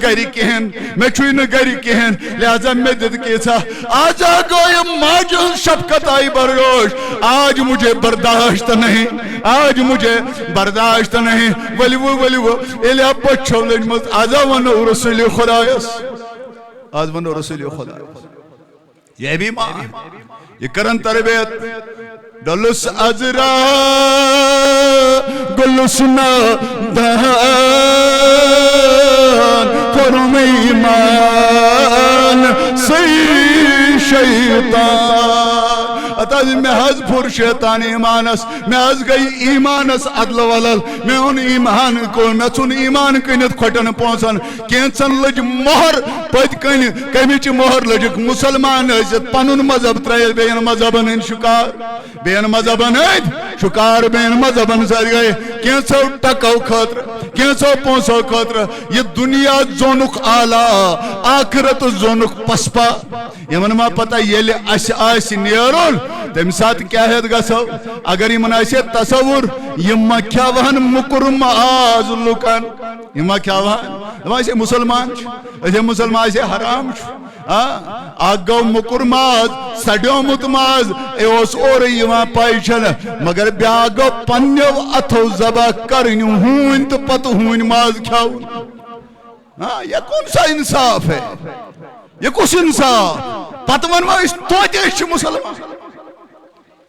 گری کہن لہذا میں دد کیسا آج آگو یہ ماجن شفقت آئی برجوش آج مجھے برداشت نہیں آج مجھے برداشت نہیں ولی وہ ایلیا پچھو لجمت آجا ونو رسول خدایس آج ونو رسول خدایس یہ بھی ماں یہ کرن تربیت دلس ازرا گلس نادان فرم ایمان سی شیطان اتاز میں حض پھر شیطان ایمانس میں حض گئی ایمانس عدل ولل میں ان ایمان کو میں سن ایمان کنیت کھٹن پونسن کینسن لج مہر پت کن کمیچ مہر لجک مسلمان عزت پنن مذہب ترائیل بین مذہبن ان شکار بین مذہبن شکار بین مذہبن سر گئے کینسو ٹکو خطر کینسو پونسو خطر یہ دنیا زونک آلا آخرت زونک پسپا یہ من ما پتا یہ لئے آسی نیرون تم ساتھ کیا ہے گسو اگر یہ مناسی تصور یہ مکھیاوہن مکرم آز لکن یہ مکھیاوہن ہمیں مسلمان اسے مسلمان اسے حرام آگو مکرم آز سڑیو متماز اے اس اور یہاں پائشن مگر بیاگو پنیو اتھو زبا کرنیو ہون تو پتو ہون ماز کھاؤ یہ کون سا انصاف ہے یہ کس انصاف پتوان وہ اس توجہ مسلمان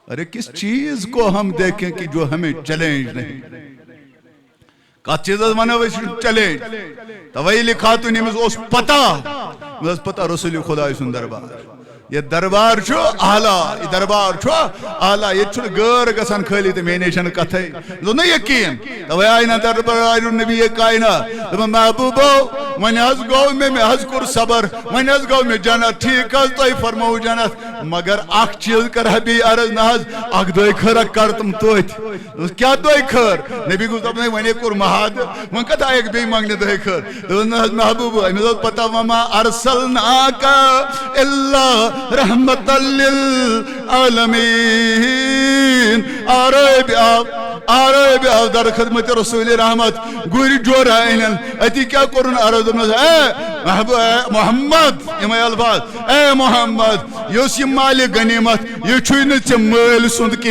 ارے کس چیز کو ہم دیکھیں کہ جو ہمیں چیلنج نہیں کہا چیز از مانا وہ چیلنج تو وہی لکھا تو نہیں اس پتا رسول خدا سن دربار یہ دربار چھو آلہ یہ دربار چھو آلہ یہ چھو گر گسان کھلی تو میں نیشن کتھے تو نہیں یقین تو وہ آئینا دربار آئیر نبی یہ کائنا تو محبوبو من از گو میں حض کر صبر من از گو میں جنت ٹھیک از تو ہی فرماؤ جنت مگر آخ چیز کر حبی عرض ناز آخ دوئی خرک کرتم تویت کیا دوئی خر نبی کو تب نہیں ونے کر مہاد من کتا ایک بھی مانگنے دوئی خر تو ناز محبوبو ہمیں تو پتا وما ارسلناکا اللہ رحمت للعالمین عربی آرے بے در خدمت رسول رحمت گوری جورا اینن اتی کیا کرن عرض اے محمد یمے الفاظ اے محمد یوس یہ مال غنیمت یہ چھوئی نہ ژے مال سند کی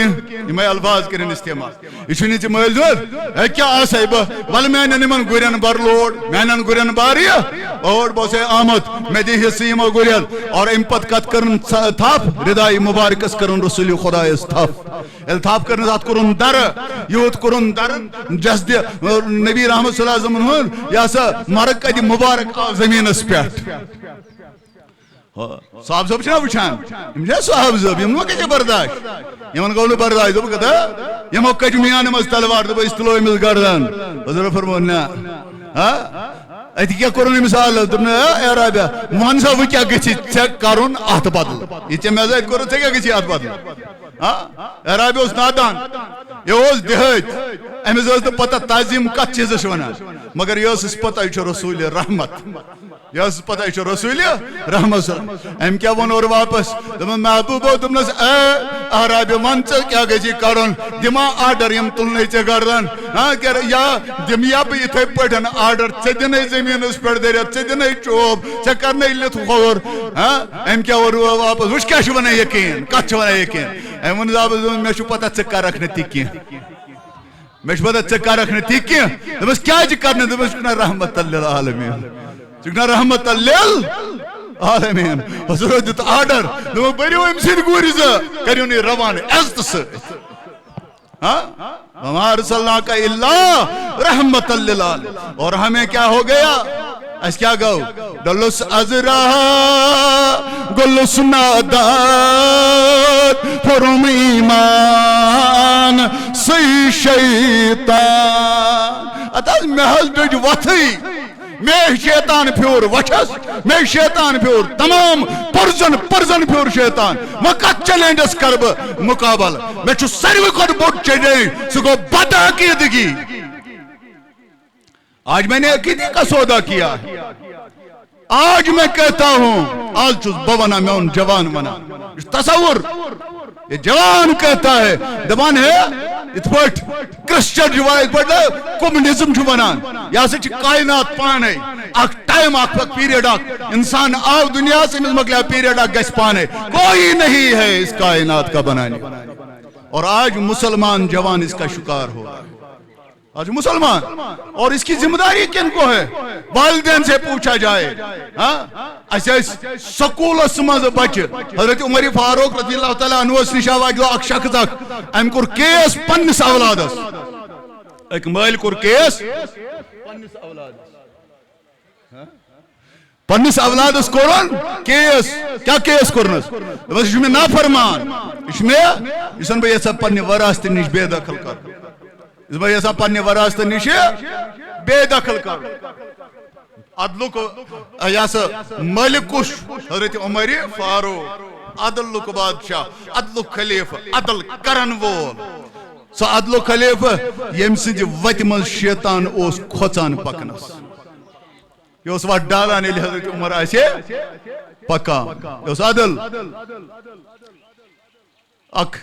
یمے الفاظ کرن استعمال یہ چھوئی نہ ژے مال سند اے کیا آسے بہ ول میانن یمن گورین بر لوڈ میانن گورین باریا اور بوسے آمد میں دی حصہ یمو گورین اور ام پت کت کرن تھاپ ردائی مبارکس کرن رسول خدا اس تھاپ التحاف کرنے ذات کرن در یوت کرن در جس دی نبی رحمت صلی اللہ علیہ وسلم ہون یا سا مرک دی مبارک زمین اس پیٹ صاحب صاحب چھنا وچھان یم جا صاحب صاحب یم نو کجا برداشت یمن گولو برداشت دو کتا یمو کج میان مز تلوار دو استلو امز گردن حضور فرمون نا ایتی کیا کرن مثال دبنا اے رابیا وانسا وہ کیا گچی چیک کرن آت بدل یہ چے میں زید کرن چے گچی آت بدل عرابی اس نادان یہ اس دہت امیز اس پتہ تعظیم کا چیز شونا مگر یہ اس پتہ یہ رسول رحمت یہ اس پتہ یہ رسول رحمت ام کیا ون اور واپس تم محبوب ہو تم نے اے عرابی من چ کیا گجی کرن دما آرڈر یم تلنے چ گردن ہاں کہ یا دمیا پہ ایتھے پٹن آرڈر چ دنے زمین اس پر دے چ دنے چوب چ کرنے لت خور ہاں ام کیا اور واپس وش کیا شو بنے یقین کچھ بنے یقین ایمن زاب میں شو پتہ چکا رکھنے تکی میں شو پتہ چکا رکھنے تکی بس کیا جی کرنے دے بس رحمت للعالمین چکنا رحمت للعالمین حضور دیت آرڈر دو بریو امسین گوریزا کریو نہیں روان عزت سے وما ارسلناک الا رحمت للعالمین اور ہمیں کیا ہو گیا اس کیا گو دلس ازرا گلس نادات فرم ایمان سی شیطان اتاز محل بیج وطی میں شیطان پھور وچھس میں شیطان پھور تمام پرزن پھور شیطان مکت چیلنجز کرب مقابل میں چھو سروی کو بوٹ چیلنج سکو بد عقیدگی آج میں نے عقیدی کا سودا کیا ہے آج میں کہتا ہوں آج چوز بوانا میں ان جوان منا تصور یہ جوان کہتا ہے دبان ہے اتپٹ کرسچن روایت پڑھتا ہے کمیونزم جو بنان یا سے کائنات پانے اک ٹائم اک پیریڈ اک انسان آو دنیا سے مزمکلیا پیریڈ اک گیس پانے کوئی نہیں ہے اس کائنات کا بنانے اور آج مسلمان جوان اس کا شکار ہو آج مسلمان اور اس کی ذمہ داری کن کو ہے والدین سے پوچھا جائے ایسے سکول اسمز بچ حضرت عمر فاروق رضی اللہ تعالیٰ عنہ اس نشا واجدو اک شخص اک ام کور کیس پنس اولادس ایک مائل کور کیس پنس اولادس پنس اولادس کورن کیس کیا کیس کورنس بس اس میں نافرمان اس میں اسن بھئی ایسا پنی وراثت نش بے دخل کر اس میں ایسا پنی وراثت نش بے دخل کر عدل کو ایسا ملکش حضرت عمر فاروق عدل کو بادشاہ عدل خلیفہ عدل کرن وول سو عدل خلیفہ یم سنج وت من شیطان اوس کھوچان پکنس یہ اس وقت ڈالان علی حضرت عمر آئیسے پکا یہ اس عدل اک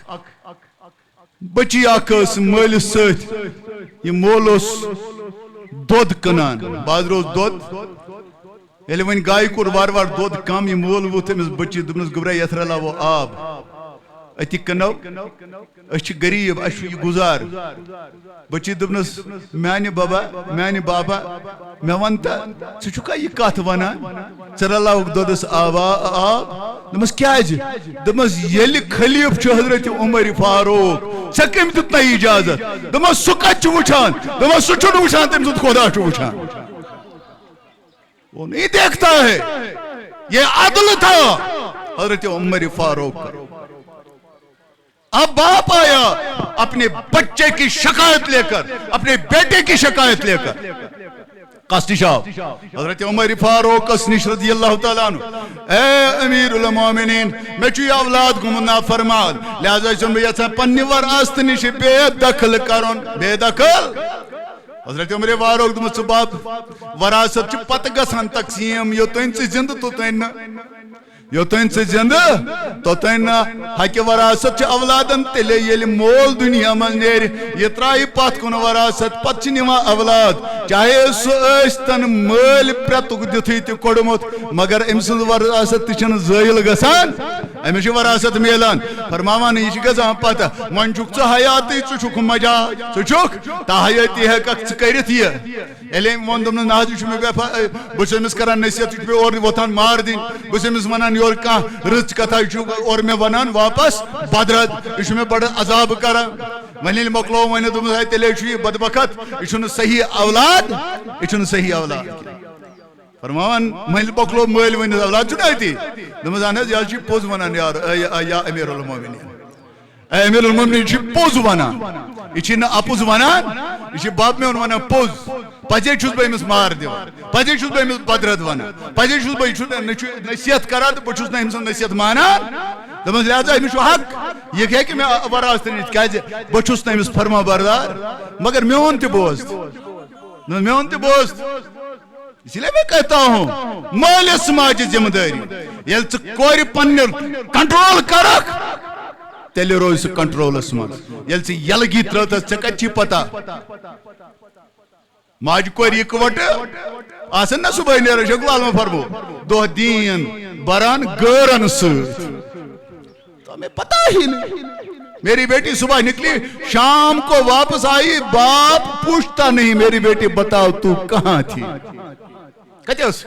بچی آکس مالس سیت یہ مولوس دود کنان بعض روز دود یلی ون گائی کور وار وار دود کم یہ مول وہ تمس بچی دمس گبرا یتر لاو آب اتی کنو اچھ غریب اچھ یہ گزار بچی دمس میانی بابا میانی بابا میں ونتا چکا یہ کات وانا چر اللہ دودس آبا آب دمس کیا جی دمس یلی خلیف چھ حضرت عمر فاروق سکم تتنا اجازت دمس سکت چھ وچھان دمس سچن وچھان تم سد خدا چھ وچھان وہ نہیں دیکھتا ہے یہ عدل تھا حضرت عمر فاروق کا اب باپ آیا اپنے بچے کی شکایت لے کر اپنے بیٹے کی شکایت لے کر قاستی شاہ حضرت عمر فاروق اسنش رضی اللہ تعالیٰ عنہ اے امیر المومنین میں چوئی اولاد کو منا فرمال لہذا چون بھی ایسا پنی وراثت نش بے دخل کرن بے دخل حضرت عمر فاروق دمت سباب وراثت چھ پت گسان تقسیم یہ تو ان سے زند تو تین یوتن سے زندہ توتن حق وراثت اولادن تیلے یل مول دنیا من نیر یہ ترائی پات کن وراثت پت نوا اولاد چاہے سن مل پرتک دتھی تہ کوڑمت مگر ام سن وراثت تہ زائل گسان امس وراثت میلان فرماوان یہ گژھان پتہ من چھک ژٕ حیاتی ژٕ چھک مجاز ژٕ چھک تا حیاتی ہیککھ ژٕ کٔرِتھ یہ ییٚلہِ أمۍ ووٚن دوٚپنس نہ حظ یہِ چھُ مےٚ بہٕ چھُس أمِس کران نصیحت یہِ چھُ مےٚ اورٕ وۄتھان مار دِنۍ بہٕ چھُس أمِس ونان یورٕ کانٛہہ رٕژ کتھا یہِ چھُ اورٕ مےٚ ونان واپس بدرد یہِ چھُ مےٚ بڑٕ عذاب کران وۄنۍ ییٚلہِ مۄکلو ؤنِتھ دوٚپمس ہے تیٚلے چھُ یہِ بدبخت یہِ چھُنہٕ صحیح اولاد یہِ چھُنہٕ صحیح اولاد فرماوان مٔلۍ مۄکلو مٲلۍ ؤنِتھ اولاد چھُنہ أتی دوٚپمس اہن حظ یہِ حظ چھُ پوٚز ونان یار یا امیر المومنین اے امیر المومنین یہِ چھُ پوٚز ونان یہِ چھُ نہٕ اپُز ونان یہِ چھُ بب میون ونان پوٚز پزے چھُس بہٕ أمِس مار دِوان پزے چھُس بہٕ أمِس بدرد ونان پزے چھُس بہٕ یہِ چھُ نصیحت کران تہٕ بہٕ چھُس نہٕ أمۍ سٕنٛز نصیحت مانان دوٚپمس لہذا أمِس چھُ حق یہِ ہیٚکہِ مےٚ وراثت نِتھ کیازِ بہٕ چھُس نہٕ أمِس فرما بردار مگر میون تہِ بوز میون تہِ بوز اس لیے میں کہتا ہوں مالس ماجہِ ذمہ داری ییٚلہِ ژٕ کورِ پننہِ کنٹرول کرکھ تیٚلہِ روزِ سُہ کنٹرولس منٛز ییٚلہِ ژٕ یلگی ترٲوتھس ژےٚ کتہِ چھی پتہ ماجہِ کورِ اِکوٹہٕ آسن نا صبح نیران شیخ العالمہ فرمو دۄہ دیٖن بران گٲرن سۭتۍ تو ہمیں پتہ ہی نہیں میری بیٹی صبح نکلی شام کو واپس آئی باپ پوچھتا نہیں میری بیٹی بتاؤ تو کہاں تھی کہتے اس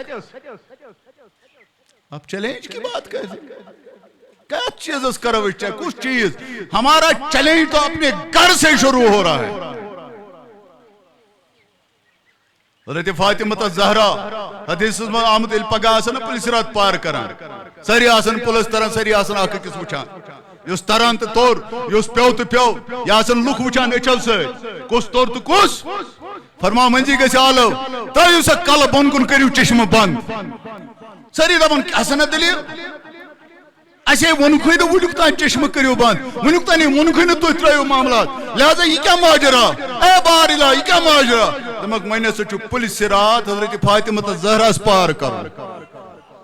اب چیلنج کی بات کہتے کیا چیز اس کروش چاہے کچھ چیز ہمارا چیلنج تو اپنے گھر سے شروع ہو رہا ہے حضرت فاطمہ زہرا حدیث میں آمد الپگا آسن پولیس رات پار کران ساری آسن پولیس تران ساری آسن آکھ کس وچھان یس تران تو تور یس پیو تو پیو یا آسن لوک وچھان اچھو سے کس تور تو کس فرما منجی گژھِ آلو ترٛٲیِو سا کلہٕ بۄن کُن کٔرِو چشمہٕ بنٛد سٲری دپان آسن نا دلیٖل اسے وونکھٕے نہٕ وُنیُک تام چشمہٕ کٔرِو بنٛد وُنیُک تام وونکھٕے نہٕ تُہۍ ترٛٲیِو معاملات لہذا یہ کیا ماجرا اے بار الہ یہ کیا ماجرا دمک میں نے سوچو پولیس رات حضرت فاطمہ زہرا پار کرو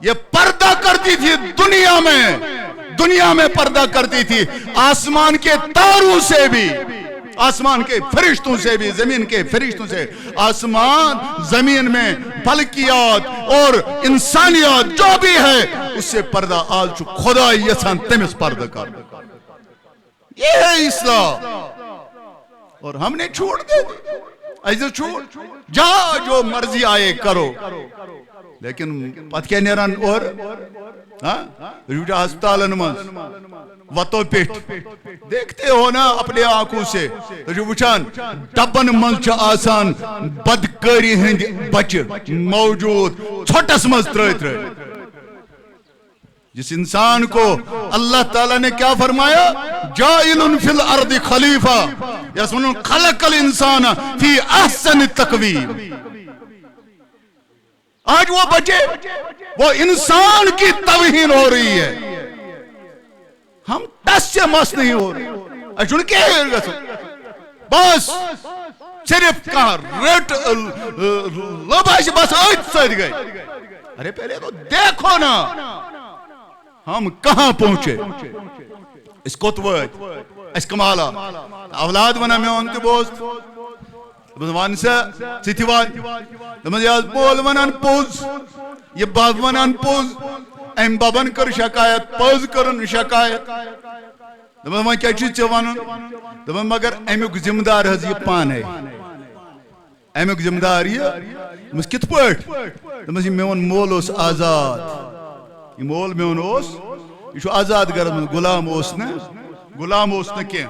یہ پردہ کرتی تھی دنیا میں پردہ کرتی تھی آسمان کے تاروں سے بھی آسمان کے فرشتوں سے بھی زمین کے فرشتوں سے آسمان زمین میں فلکیات اور انسانیات جو بھی ہے اس سے پردہ آج چو خدا یسان تمس پردہ کر یہ ہے اسلام اور ہم نے چھوڑ دے ایسے چھوڑ جا جو مرضی آئے کرو لیکن پت کیا نیران اور ہسپتالن مز وطو پیٹ دیکھتے ہو نا اپنے آنکھوں سے جو وچھان ڈبن مز آسان بدکاری ہند بچ موجود چھوٹس مز ترائے جس انسان کو اللہ تعالیٰ نے کیا فرمایا جائل فی الارض خلیفہ یسمن خلق الانسان فی احسن تقویم آج وہ بچے وہ انسان کی توہین ہو رہی ہے ہم ٹس سے مس نہیں ہو رہے اچھوڑ کے بس صرف کہاں ریٹ لباش بس آج سید گئے ارے پہلے تو دیکھو نا ہم کہاں پہنچے اس کوتوت اس کمالا اولاد بنا میں انتی بوست وان سے سیتھی وان دمز یاز بول ونان پوز یہ باب ونان پوز ایم بابن کر شکایت پوز کرن شکایت دمز وان کیا چیز چوانن دمز مگر ایمیوک ذمہ دار حض یہ پان ہے ایمیوک ذمہ دار یہ دمز کت پوٹ دمز یہ میون مول اس آزاد یہ مول میون اس یہ شو آزاد گرد غلام اس نے غلام اس نے کیا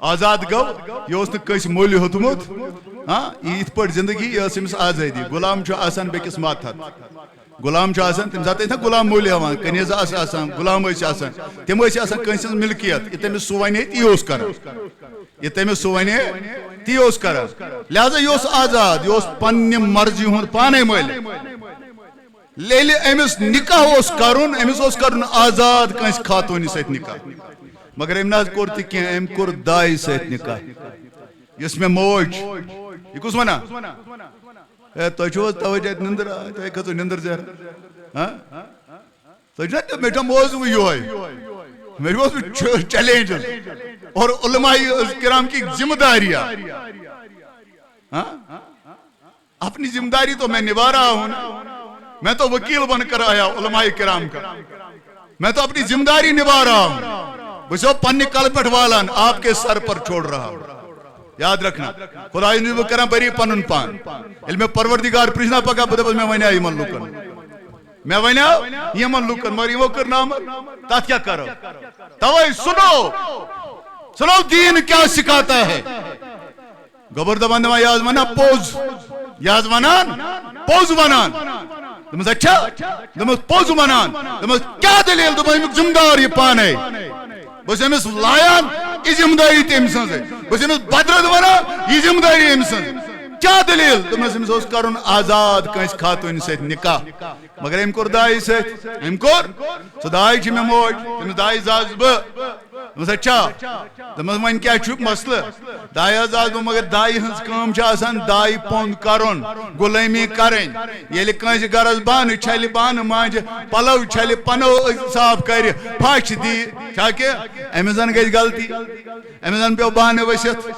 آزاد گو یہ اس نے کسی مولی ہوتمت یہ ات پٹ زندگی یہ سمس آزادی غلام چھو آسان بیکس ماتھت غلام چھو آسان تم ساتھ غلام مولی ہوان کنیز آسان غلام ایسی آسان تم ایسی آسان کنسنز ملکیت یہ تمہیں سوائنے تی اس کرا یہ تمہیں سوائنے تی اس کرا لہذا یہ اس آزاد یہ اس پنی مرضی ہون پانے مولی لیلی ایمس نکاح اس کرن ایمس اس کرن آزاد کنس خاتونی سیت نکاح مگر امناز کرتی کیا ام کر دائی سیت نکاح اس میں موج یہ کس منا تو چھوز توجہ نندر تو ایک تو نندر زہر تو میٹھا موضوع یہ میرے موضوع چیلنجز اور علماء کرام کی ذمہ داریاں. اپنی ذمہ داری تو میں نبھا رہا ہوں نا. میں تو وکیل بن کر آیا علماء کرام کا. میں تو اپنی ذمہ داری نبھا رہا ہوں. بس پنہ کل پہ والان آپ کے سر پر چھوڑ رہا ہوں. یاد رکھنا خدا بہ کران بری پن پان میں پروردگار پرچھنا پگہ بہ دپس میں ونیا یمن لوکن میں ونیا یمن لوکن مگر یمو کر نام تات کیا کرو. توے سنو دین کیا سکھاتا ہے. گبر دبان دما یاز ونا پوز یاز ونان پوز ونان دمس اچھا دمس پوز ونان دمس کیا دلیل دمس ذمہ دار یہ پانے بس امس لایان یہ ذمہ داری تم سن بس امس بدرد ونان یہ ذمہ داری ام سن کیا دلیل دمس امس اس کرن آزاد کنس خاتون ست نکاح مگر ام کور دائی ست ام کور سو دائی چھ مے موج تمس دائی زاز بہ دمس اچھا دمس ون کیا چھ مسئلہ دائی زاز بہ مگر دائی ہنس کام چھ آسان دائی پوند کرن غلامی کرن ییلہ کنس گرس بان چھل بان مانج پلو چھل پنو صاف کر پھش دی کیا کہ امس زن گئی غلطی امس زن پیو بان ؤسِتھ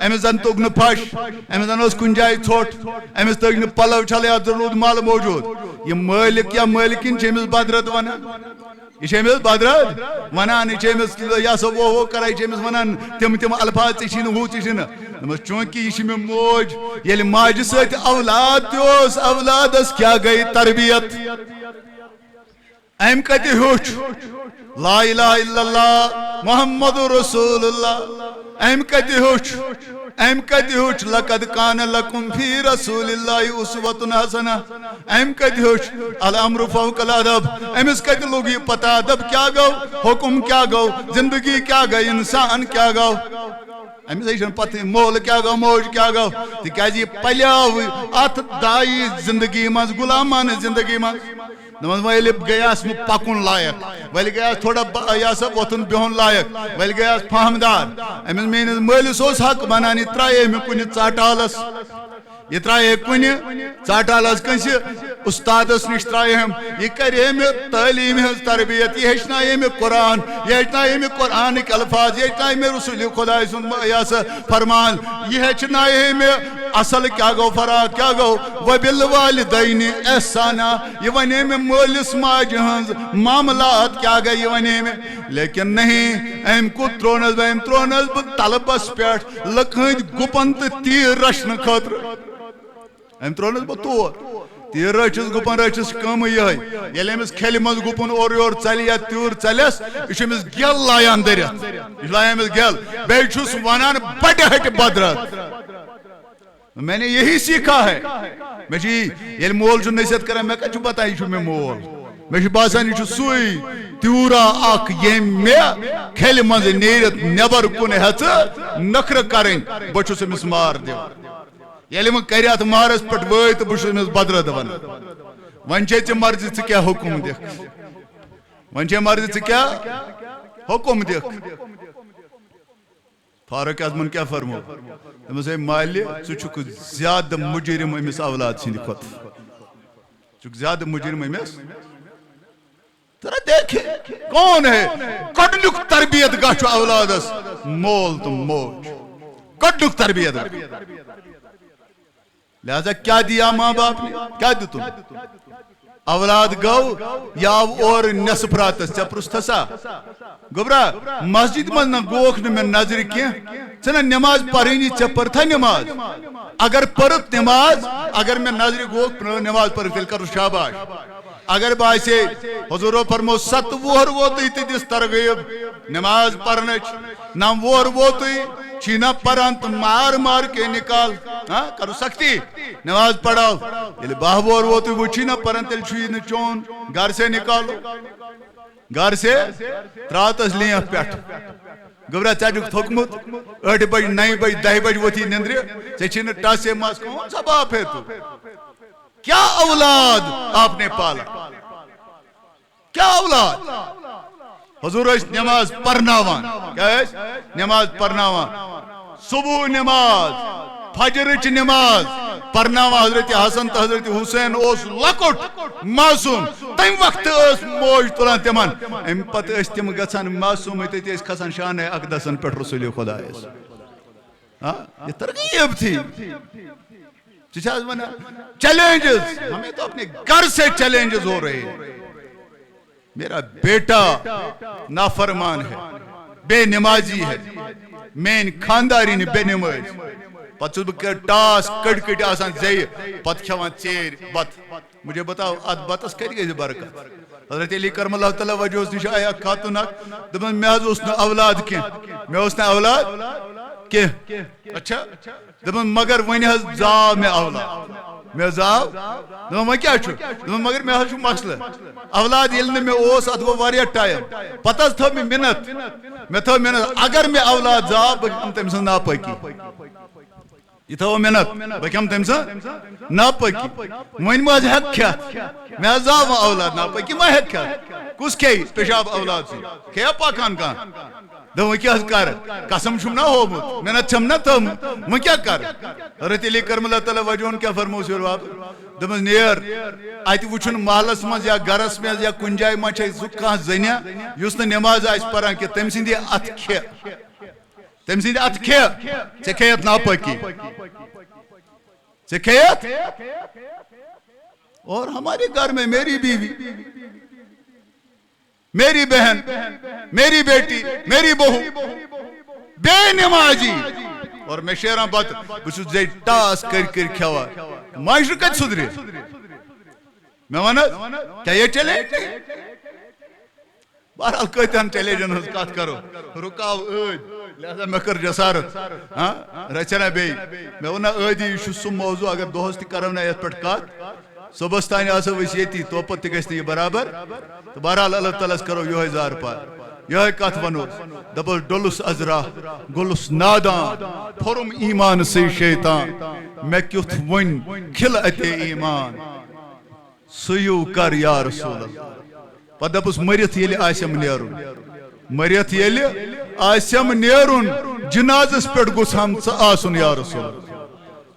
امس زن توگ نہ پھش امس زن اس کن جائے ژھوٹ امس تگ نہ پلو چھل اتھ روٗد مل موجود یہ مالک یا مالکن چھ امس بدرد ونان یہ چھ امس بدرد ونان یہ چھ امس یا سا وہ کرے چھ امس ونان تم الفاظ ژے چھی نہ ہُہ ژے چھی نہ دپس چونکہ یہ چھ مے موج ییلہ ماجہ سۭتۍ اولاد تہِ اوس اولادس کیا گئی تربیت ام کتہ ہیوٚچھ لا الہ الا اللہ محمد رسول اللہ ام کتہ ہیوٚچھ ام کتہ ہیوٚچھ لقد کان لکم فی رسول اللہ اسوۃ حسنہ ام کتہ ہیوٚچھ الامر فوق الادب امس کتہ لوگ یہ پتہ ادب کیا گو حکم کیا گو زندگی کیا گئی انسان کیا گو امس پتہ مول کیا گو موج کیا گو تکیازِ یہ پلیو ات دائی زندگی مز غلامان زندگی مز دپان ویلہ گیاس پکن لائق ویلہ گیاس تھوڑا یہ سا ووتھن بہن لائق ویلہ گیاس فہمدار امس میٲنِس مٲلِس اوس حق بنان یہ ترایے مےٚ کُنہِ ژاٹالس یہ ترایے کُنہِ ژاٹالس کٲنٛسہِ استادس نش ترایہم یہ کرے مےٚ تعلیٖم ہٕنٛز تربیت یہ ہیٚچھنایے مےٚ قرآن یہ ہیٚچھنایے مےٚ قرآنٕکۍ الفاظ یہ ہیٚچھنایے مےٚ رسول خۄداے سُنٛد یہ سا فرمان یہ ہیٚچھنایے مےٚ اصل کیا گو فرات کیا گو وبالوالدین احسانا یہ ونے میں مٲلِس ماجہِ ہٕنٛز معاملات کیا گئی یہ ونے میں لیکن نہیں ام کو ترونس بہ طلبس پہ لکھ ہند گپن تو تیر رچھنے خاطر ام ترونس بہ تور تیر رچس گپن رچس کم یہ یل امس کھیل مز گپن اور یور ژلہِ یا تیور ژلس یہ امس گل لایان دٔرِتھ یہ لایان امس گل بیٚیہِ چھُس ونان بڑِ ہٹہِ بدرد میں نے یہی سیکھا ہے میں یل مول چھ نصیحت کران میں کتھ پتہ یہ مے مول میں باسان یہ سوئی تیورا اخ یم مے کھیل مز نیرت نبر کن ہت نخر کریں بہ چھس امس مار دِوان یل من کر ات مارس پہ وٲتۍ تو بہ چھس امس بدرد ونان ون چھے ژےٚ مرضی ژٕ کیٛاہ حکم دِکھ ون چھے مرضی ژٕ کیٛاہ حکم دِکھ فاروق اعظمن کیا فرمو دپس اے مالہِ ژٕ چھُکھ زیادٕ مجرم امس اولاد سٕنٛدِ کھۄتہٕ ژٕ چھُکھ زیادٕ مجرم امس ترا دیکھے کون ہے گۄڈنیُک تربیت گاہ چھُ اولادس مول تہٕ موج گۄڈنیُک تربیت لہذا کیا دیا ماں باپ نے کیا دتُن اولاد گو یاو اور نصف راتس ژےٚ پرُژھتھسا گوبرا مسجد من نہ گوکھ نہ مے نظر کینٛہہ ژٕ نہ نماز پرٲنی ژےٚ پٔرتھا نماز اگر پٔرٕتھ نماز اگر مے نظرِ گوکھ نماز پٔرٕتھ تیٚلہِ کرُس شاباش اگر باسے حضورو فرمو 7 وُہر ووتُے تہِ دِس ترغیب نماز پرنٕچ نہ وُہر ووتُے چھی نہ پران تو مار مار کے نکال کرو سختی نماز پڑھاؤ ییٚلہِ 10 وُہر ووتُے وۄنۍ چھی نہ پران تیٚلہِ چھُے نہٕ چون گھر سے نکالو گھر سے ترٛاتس لینٛف پٮ۪ٹھ گوبرا ژےٚ چھُکھ تھوٚکمُت 8 بجہِ 9 بجہِ 10 بجہِ ؤتھی نندرِ ژےٚ چھی نہٕ ٹاسے ماس کون سا باپ ہے تو کیا اولاد آپ نے پالا کیا اولاد حضور نماز پرناوان کیا نماز پرناوان صبح نماز فجرچ نماز پرناوا حضرت حسن تو حضرت حسین اس لکٹ معصوم تم وقت اس موج تلان تمن ام پتہ اس تم گژھان معصوم تے اس کھسان شان اقدسن پہ رسول خدا یہ ترغیب تھی چیلنجز ہمیں تو اپنے گھر سے چیلنجز ہو رہے ہیں میرا بیٹا نافرمان ہے بے نمازی ہے مین خانداری نے بے نماز پتہ بہ ٹاس کڑ کڑ آسان زی پتہ کھوان ژیر بت مجھے بتاؤ ات بتس کت گئی برکت حضرت علی کرم اللہ تعالیٰ وجہ نش آیا خاتون دپان مے حظ نا اولاد کی مے نا اولاد کی اچھا دپان مگر ون حظ زاو مے اولاد مے زاو دپان وۄنۍ کیٛاہ چھُ دپان مگر مے حظ چھُ مسلہٕ اولاد ییٚلہِ نہٕ مےٚ اوس اتھ گوٚو واریاہ ٹایم پتہٕ حظ تھٲو مےٚ مِنت مےٚ تھٲو مِنت اگر مےٚ اولاد زاو بہٕ کھٮ۪مہٕ تٔمۍ سٕنٛز ناپٲکی یہ تھو منت بہ کھم تم سن ناپاکی ون ما ہیک کھت مے زاو اولاد ناپاکی ما ہیک کھت کس کھے پیشاب اولاد سی کھیا پاکان کان دو کیا کر قسم چھم نہ ہومت محنت چھم نہ تم و کیا کر حضرت علی کرم اللہ تعالی وجہن کیا فرموس واپ دمس نیر ات وچھن محلس مز یا گرس مز یا کن جائے ما چھ زو کان زنیا یس نہ نماز آس پران کہ تم سندی ات کھے تم سندی ات کھے ژے کھیت ناپاکی ژے کھیت اور ہمارے گھر میں میری بیوی میری بہن میری بیٹی میری بہو بے نمازی اور میں شیران بات بچو زی ٹاس کر کر کھوا معاشر کت سدری میں وانا کیا یہ چلے بہرحال کہتان چلے جن کات کرو رکاو عید لہذا میں کر جسارت رچنا بے میں وانا عیدی شسو موضوع اگر دوست کرو نا ایت پٹ کات صبحستانی آسا وسیعتی توپت تکشتی یہ برابر تو بہرحال اللہ تعالیٰ کرو یہ زار پار یہ کات ونو دبل ڈولس ازرا گلس نادان پھرم ایمان سے شیطان میں کیوت ون کھل اتے ایمان سیو کر یا رسول اللہ پا دبس مریت یلی آسیم نیرون مریت یلی آسیم نیرون جنازس پیٹ گس ہم آسن یا رسول اللہ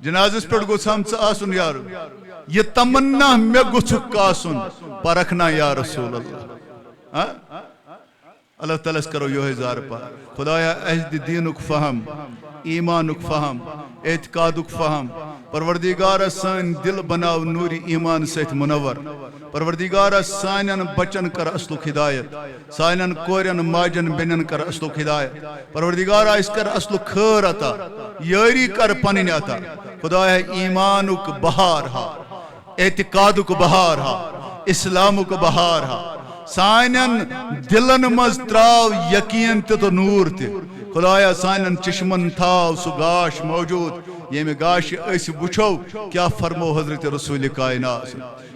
جنازس پیٹ گس ہم آسن یا رسول اللہ یہ تمنا میں گچھک آسن پرکھنا یا رسول اللہ اللہ تعالیٰ کرو یہ زار پار خدایا اہد دینک فہم ایمانک فہم اعتقادک فہم پروردگار سان دل بناو نوری ایمان سیت منور پروردگار سانن بچن کر اصلک ہدایت سانن کورین ماجن بینن کر اصلک ہدایت پروردگار اس کر اصلک خیر عطا یاری کر پنن عطا خدایا ایمانک بہار ہا اعتقادک بہار ہا اسلامک بہار ہا سانن دلن مز تراو یقین تو نور تے خدایا سانن چشمن تھاو سو گاش موجود یہ میں گاش اس وچھو کیا فرمو حضرت رسول کائنات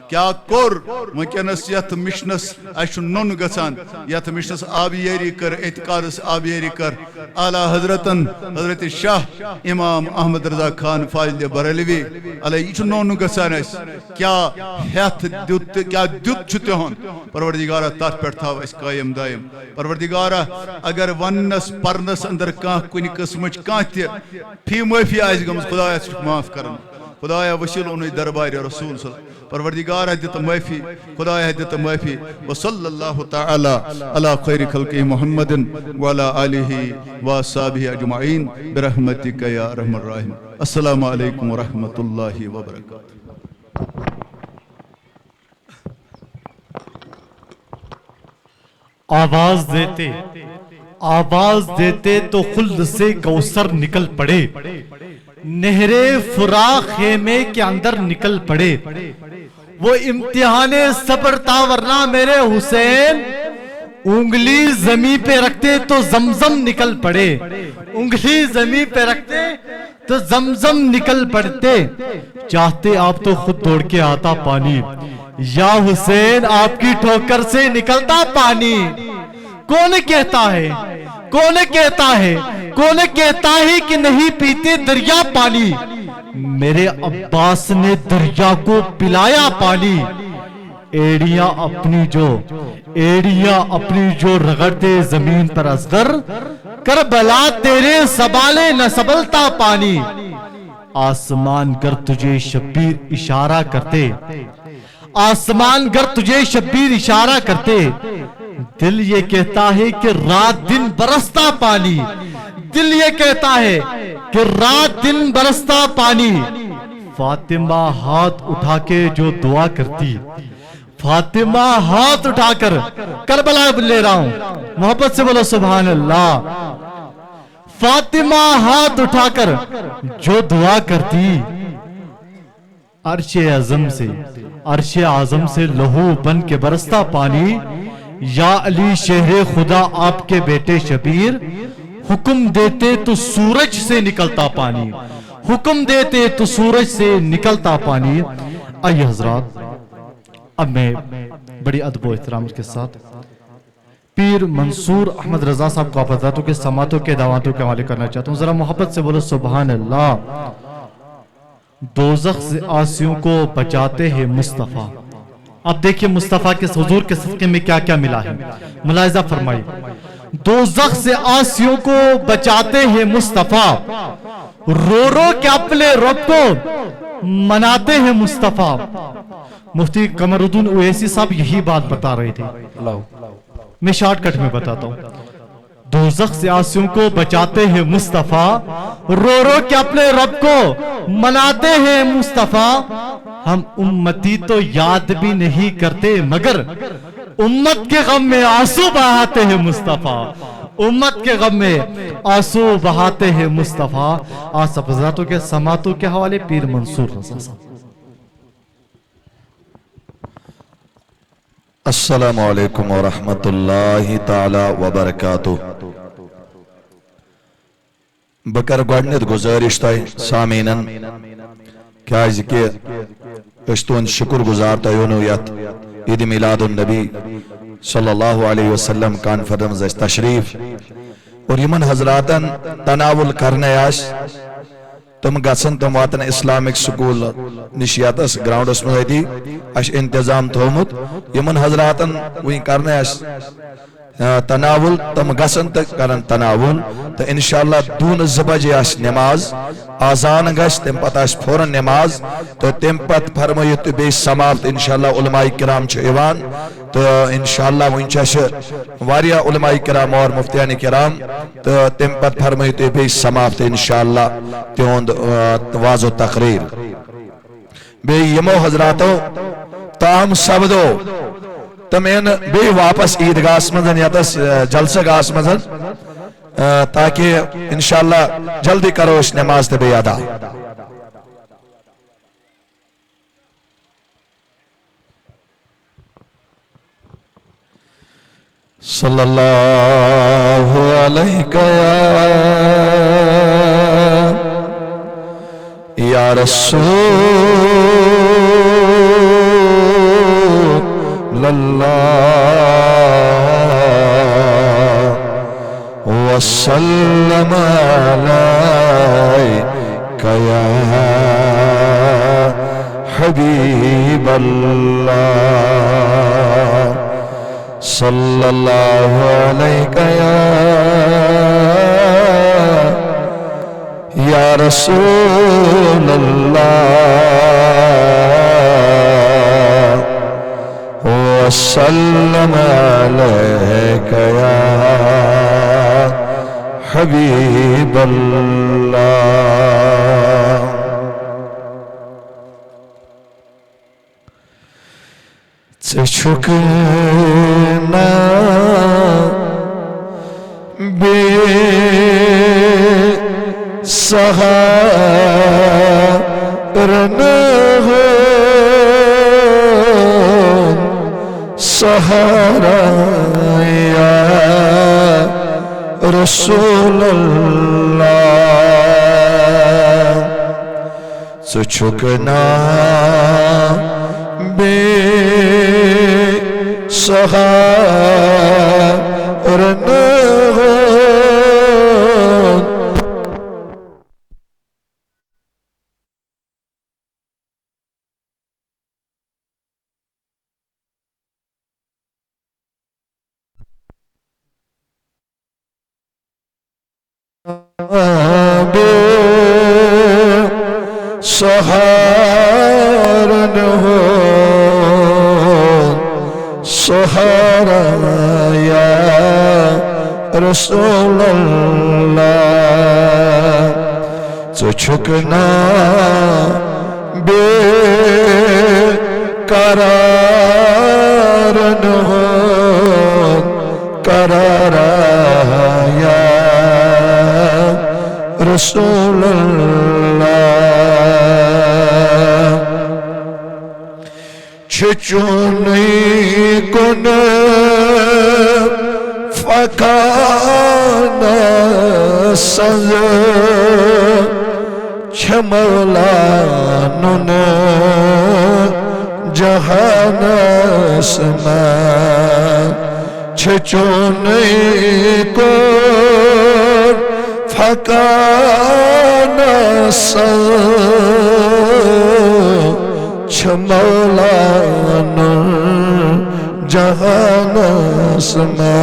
کیا کور ونکس یت مشنس اچھ نون گژھان یت مشنس آبیاری کر اعتقادس آبیاری کر اعلی حضرتن حضرت شاہ امام احمد رضا خان فاضل بریلوی علیہ یہ نون گژھان اس کیا ہتھ دیت کیا دیت چھ تہن پروردگارہ تات پہ تھاو اس قائم دائم پروردگارہ اگر ونس پرنس اندر کان کن قسمچ کان تہ فی معافی آس گمز خدایا معاف کرن خدایا وسیل ان دربار رسول صلی اللہ پروردگار دیتا معافی خدایا دیتا معافی وصلی اللہ تعالی علی خیر خلق محمد وعلی آلہ وصحبہ اجمعین برحمتک یا ارحم الراحمین السلام علیکم ورحمۃ اللہ وبرکاتہ آواز دیتے تو خلد سے کوثر نکل پڑے نہر فراق خیمے کے اندر نکل پڑے وہ امتحان صبر تھا ورنہ میرے حسین انگلی زمین پہ رکھتے تو زمزم نکل پڑے انگلی زمین پہ رکھتے تو زمزم نکل پڑتے چاہتے آپ تو خود دوڑ کے آتا پانی یا حسین آپ کی ٹھوکر سے نکلتا پانی کون کہتا ہے کون کہتا ہے کون کہتا ہے کہ نہیں پیتے دریا پانی میرے عباس نے دریا کو پلایا پانی ایڑیاں اپنی جو رگڑتے زمین پر اصغر کربلا تیرے سبالے نہ سبلتا پانی آسمان گر تجھے شبیر اشارہ کرتے، آسمان گر تجھے شبیر اشارہ کرتے، دل یہ کہتا ہے کہ رات دن برستا پانی، دل یہ کہتا ہے کہ رات دن برستا پانی، فاطمہ ہاتھ اٹھا کے جو دعا کرتی، فاطمہ ہاتھ اٹھا کر کربلا لے رہا ہوں، محبت سے بولو سبحان اللہ، فاطمہ ہاتھ اٹھا کر جو دعا کرتی، عرش اعظم سے، عرش اعظم سے لہو بن کے برستا پانی، یا علی شہر خدا آپ کے بیٹے شبیر، حکم دیتے تو سورج سے نکلتا پانی، حکم دیتے تو سورج سے نکلتا پانی۔ آئیے حضرات، اب میں بڑی ادب و احترام کے ساتھ پیر منصور احمد رضا صاحب کو آپ حضراتوں کے سماعتوں کے دعواتوں کے حوالے کرنا چاہتا ہوں، ذرا محبت سے بولو سبحان اللہ۔ دوزخ سے عاصیوں کو بچاتے ہیں مصطفیٰ۔ اب دیکھیں مصطفیٰ کے حضور کے صدقے میں کیا کیا ملا ہے، ملاحظہ فرمائی۔ دوزخ سے عاصیوں کو بچاتے ہیں مصطفیٰ، رو رو کے اپنے رب کو مناتے ہیں مصطفیٰ۔ مفتی قمر الدین اویسی صاحب یہی بات بتا رہے تھے، میں شارٹ کٹ میں بتاتا ہوں۔ دوزخ سے عاصیوں کو بچاتے ہیں مصطفیٰ، رو رو کے اپنے رب کو مناتے ہیں مصطفیٰ۔ ہم امتی تو یاد بھی نہیں کرتے مگر امت کے غم میں آنسو بہاتے ہیں مصطفیٰ، امت کے غم میں آنسو بہاتے ہیں مصطفیٰ۔ آج حضراتوں کے سماعتوں کے حوالے پیر منصور رضا صاحب۔ السلام علیکم ورحمۃ اللہ تعالی وبرکاتہ۔ بکر گوڈنیت گزارش تہ سامعینن کیازِ کہ أسۍ تُہُنٛد شکر گزار تۄہہِ ووٚنوٕ یتھ عید میلاد النبی صلی اللہ علیہ وسلم کانفرنس منٛز تشریف، اور یمن حضراتن تناول کرنے تم گژھن، تم واتن اسلامک سکول نش یتس گراؤنڈس مز اتی اس انتظام تھومت، یمن حضراتن وی کرنے تناول تم گژھن تو کرن تناول، تو انشاءاللہ دون زٕ بجے نماز، آذان گژھِ تم پتہ فوراً نماز، تو تم پتہ فرمٲیِو تُہۍ بیٚیہِ سماپت انشاءاللہ علماء کرام چھِ یِوان، تو انشاءاللہ وٕنۍ چھِ واریاہ علماء کرام اور مفتیان کرام، تو تم پتہ فرمٲیِو تُہۍ بیٚیہِ سماپت انشاءاللہ تِہُنٛد واض و تقریر۔ بیٚیہِ یِمو حضراتو تام سپدو تم این بیٚیہِ واپس عیدگاہس منٛز یتس جلسہ گاہس منٛز، تاکہ انشاءاللہ جلدی کرو أسۍ نماز تہِ بیٚیہِ ادا۔ صلی اللہ علیہ یا رسول اللہ وسلم علیک یا حبیب اللہ، صلی اللہ علیہ یا رسول اللہ وسلم علیک یا حبیب اللہ۔ ژےٚ چھُکھ نا بیٚیہِ سہارٕ سہارا یا رسول اللہ، ژٕ چھُکھ نا بیٚیہِ سہارٕ سہارن ہو سہارا یا رسول اللہ تو چھکنا بے قرار ہو قرار یا رسول اللہ چھچونی کن فکان سز چھمولانن جہان سما چھچونی کن فکان سز چھمولان جہان سما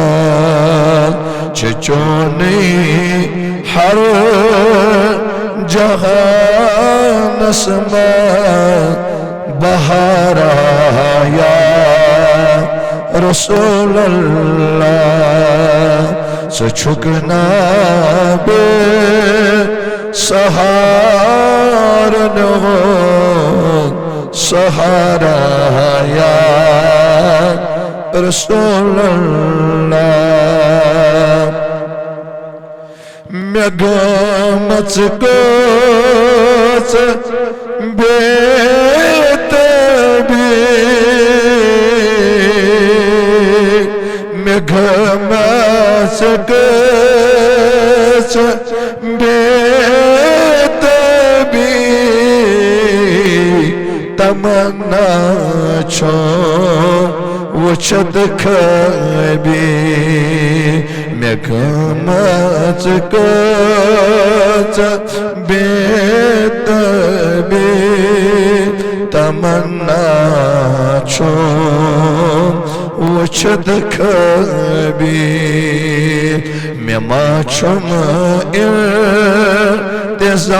چھچونی ہر جہان سما بہارا یا رسول اللہ سچھکنا بے سہارن ہو سہارا یا رسول اللہ میں گامت کوچ بیت بھی میں گامت کوچ بیت بھی تمنا چھو وچھت کھبی میں گامت کوچ بیت بھی تمنا چھو وچھت کھبی میں ماچھم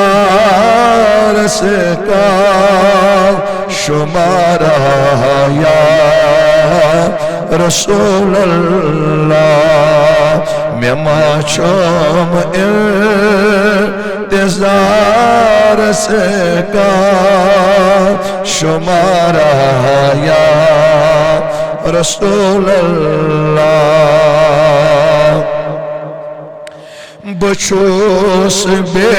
انتظار سے کا شمارا یا رسول اللہ میں ماچھم انتظار سے کا شمارا یا رسول اللہ بچوس بے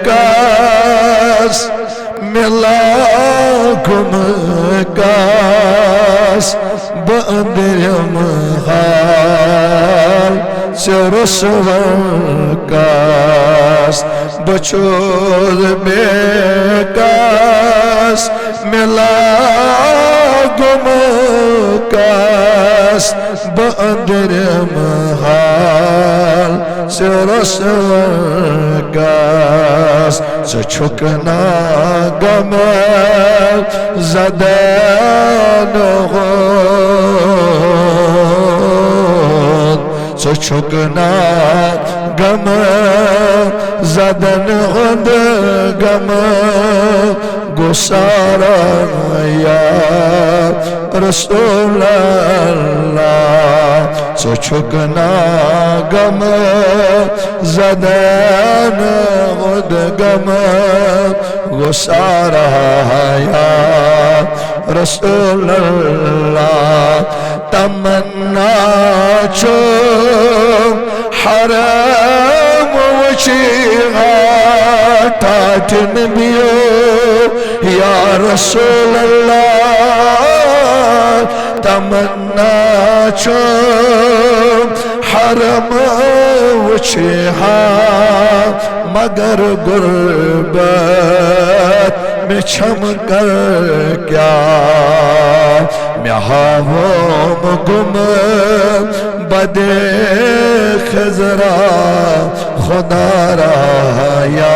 کاس ملا گم کاس بندرم حال سے رسول کاس بچوس بے کاس ملا گم کاس بندرم حال سے رسول کاس سے چھکنا گم زدان غد سے چھکنا گم زدن غد گم گسارا یا رسول اللہ سے چھکنا گم زدن غد گم گسارا یا رسول اللہ تمنا چھو حرام وچی غاٹن بیو یا رسول اللہ تمنا چھو حرم وچی مگر غربت میں چھم کر کیا میں ہاوم گم بدے خزرا خدا را یا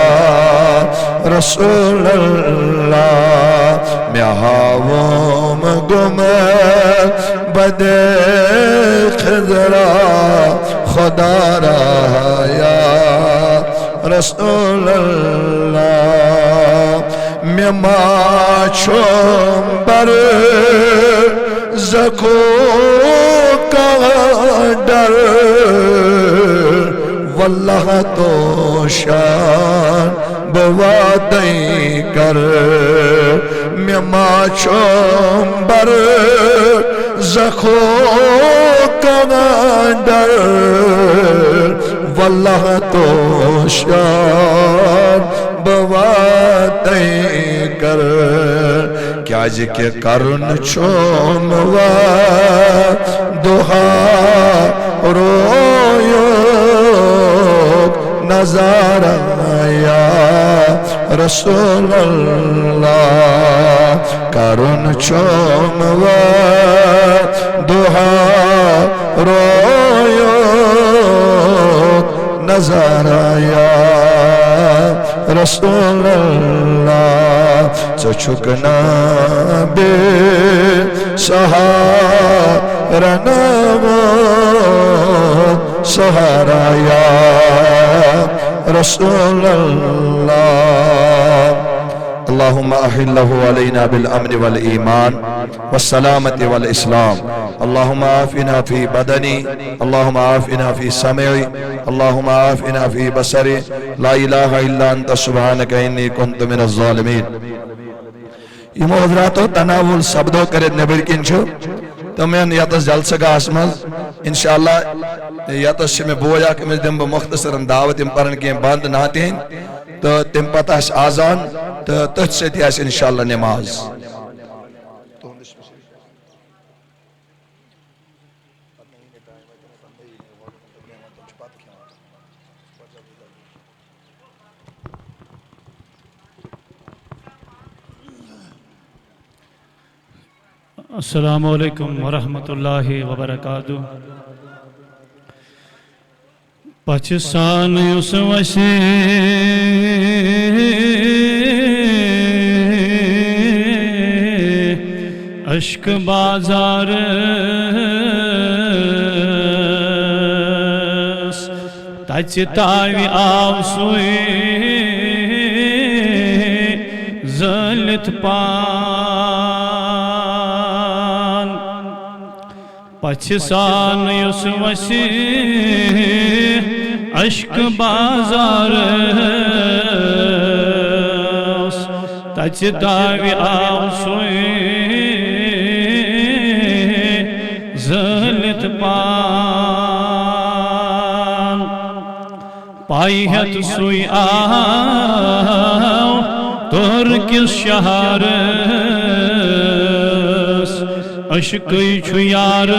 رسول اللہ میں ہاوم گم بدے خزرا خدا را یا رسول اللہ مما چومبر زکو کا ڈر واللہ تو شان بوادیں کر مما چومبر زکو کا ڈر واللہ تو شان بوادیں کر کیا جی کے کرن چوم و دہا رویو نظارہ یا رسول اللہ کرن چوم و دہا رویو نظارہ یا رسول اللہ چچکنا بے سہارا نامو سہارا یا رسول اللہ اللہم احلہ علینا بالامن والایمان والسلامت والاسلام اللہم آفنا فی بدنی اللہم آفنا فی سمعی اللہم آفنا فی بصری لا الہ الا انت سبحانک انی کنت من الظالمین یہ محضراتو تناول سبدو کرد نبر کنچو تو میں یاتس جلسہ گا اسمز انشاءاللہ یاتس سے میں بویا کہ میں دن بمختصرا دعوت امپرن کے باند نہاتے ہیں تو تم پتہ اس آزان تو تجھ سے تھی اس انشاءاللہ نماز السلام علیکم ورحمت اللہ وبرکاتہ پچسان یس وسی اشک بازار تچ تاوی آو سوئی زلت پان پچسان یس وسی اشک بازار تچ تاوی آو سوئی زلت پان پائیت سوئی آو ترکس شہرس اشکی چھو یارس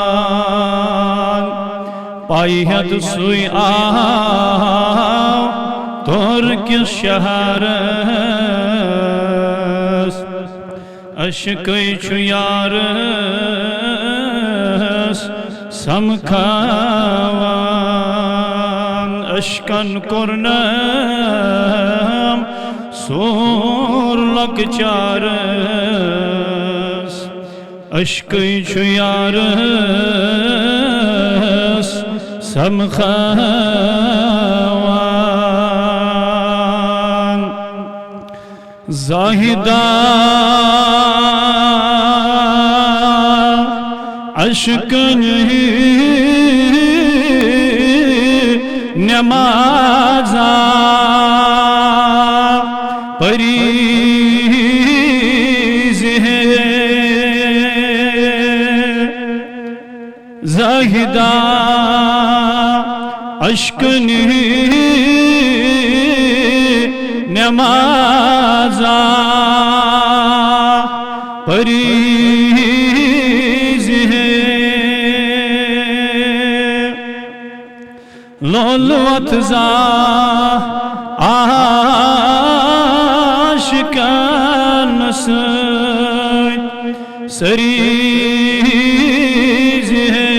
سمخاوان پائیت سوئی آو ترکس شہرس اشکی چھو یارس سمخاوان اشکن کرنم سور لک چارس اشکی چھو یارس سمخاوان زاہدہ اشکن ہی نمازا پریز ہے زاہدہ اشکن ہی نمازا پریز ہے لولوت زا آشکان سید سریز ہے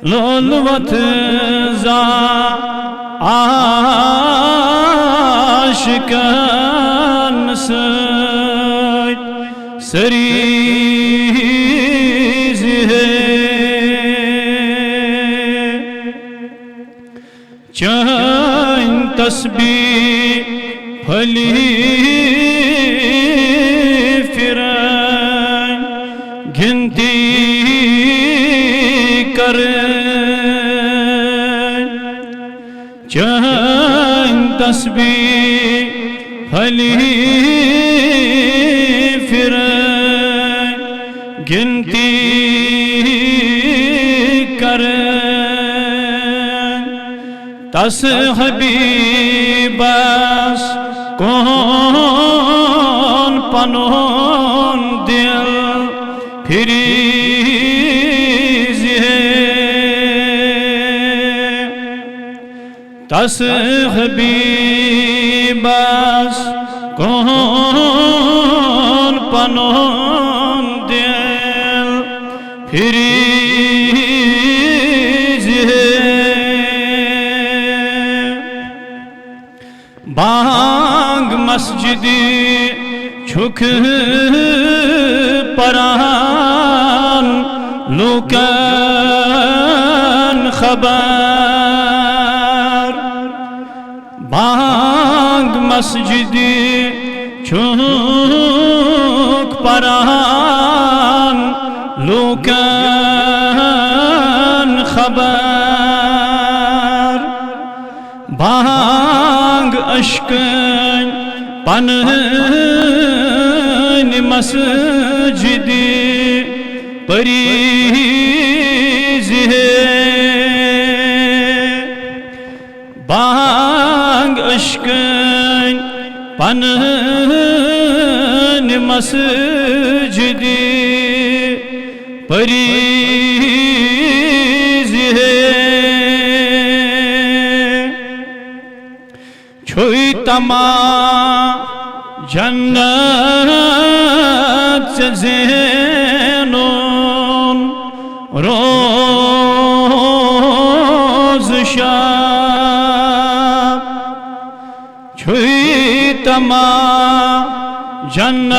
لولوت زا آشکان سید سریز ہے تسبیح پھلی پھریں گنتی کریں چند تسبیح پھلی پھریں گنتی تس حبیبس کون پنون دل پھریز ہے تس حبیبس کون پنون دل پھریز ہے بانگ مسجدی چھک پران لوکن خبر بانگ مسجدی چھک پران لوکن خبر بانگ اشکن پنن مسجدی پریز ہے بانگ اشکن پنن مسجدی پریز ہے چھوئی تمام جنت سے زینون روز شب چھوئی تمام جنت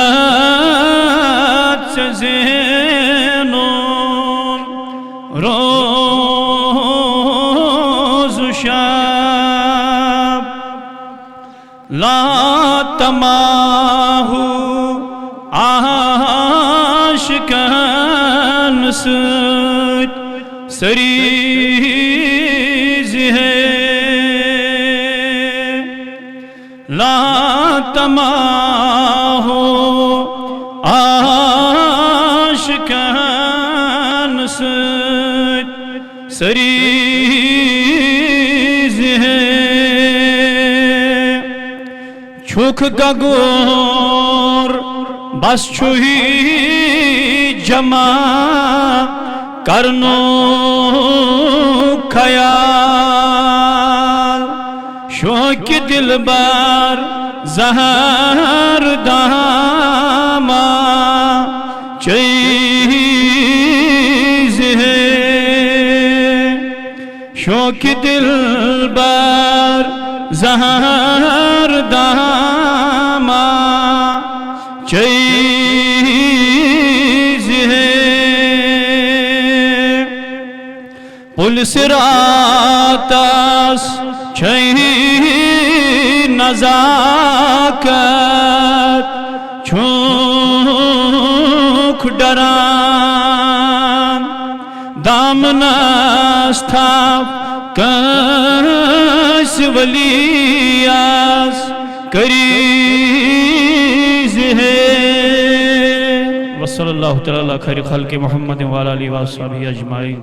سے زینون روز شب لا تماہو عاشقان سۭتۍ سریز ہے لا تماہو عاشقان سۭتۍ سریز ہے چھُکھ گگور بس چھُہی جمع کرنو خیال شوق دلبر زہر داما چیز ہے شوق دلبر زہر داما چیز ہے پل صراطس چھئی نزاکت چھوک ڈران دامنس تھاو کس ولیاس کریز ہے وصلی اللہ تعالی خیر خلق محمد وعلی آلہ وصحبہ اجمعین.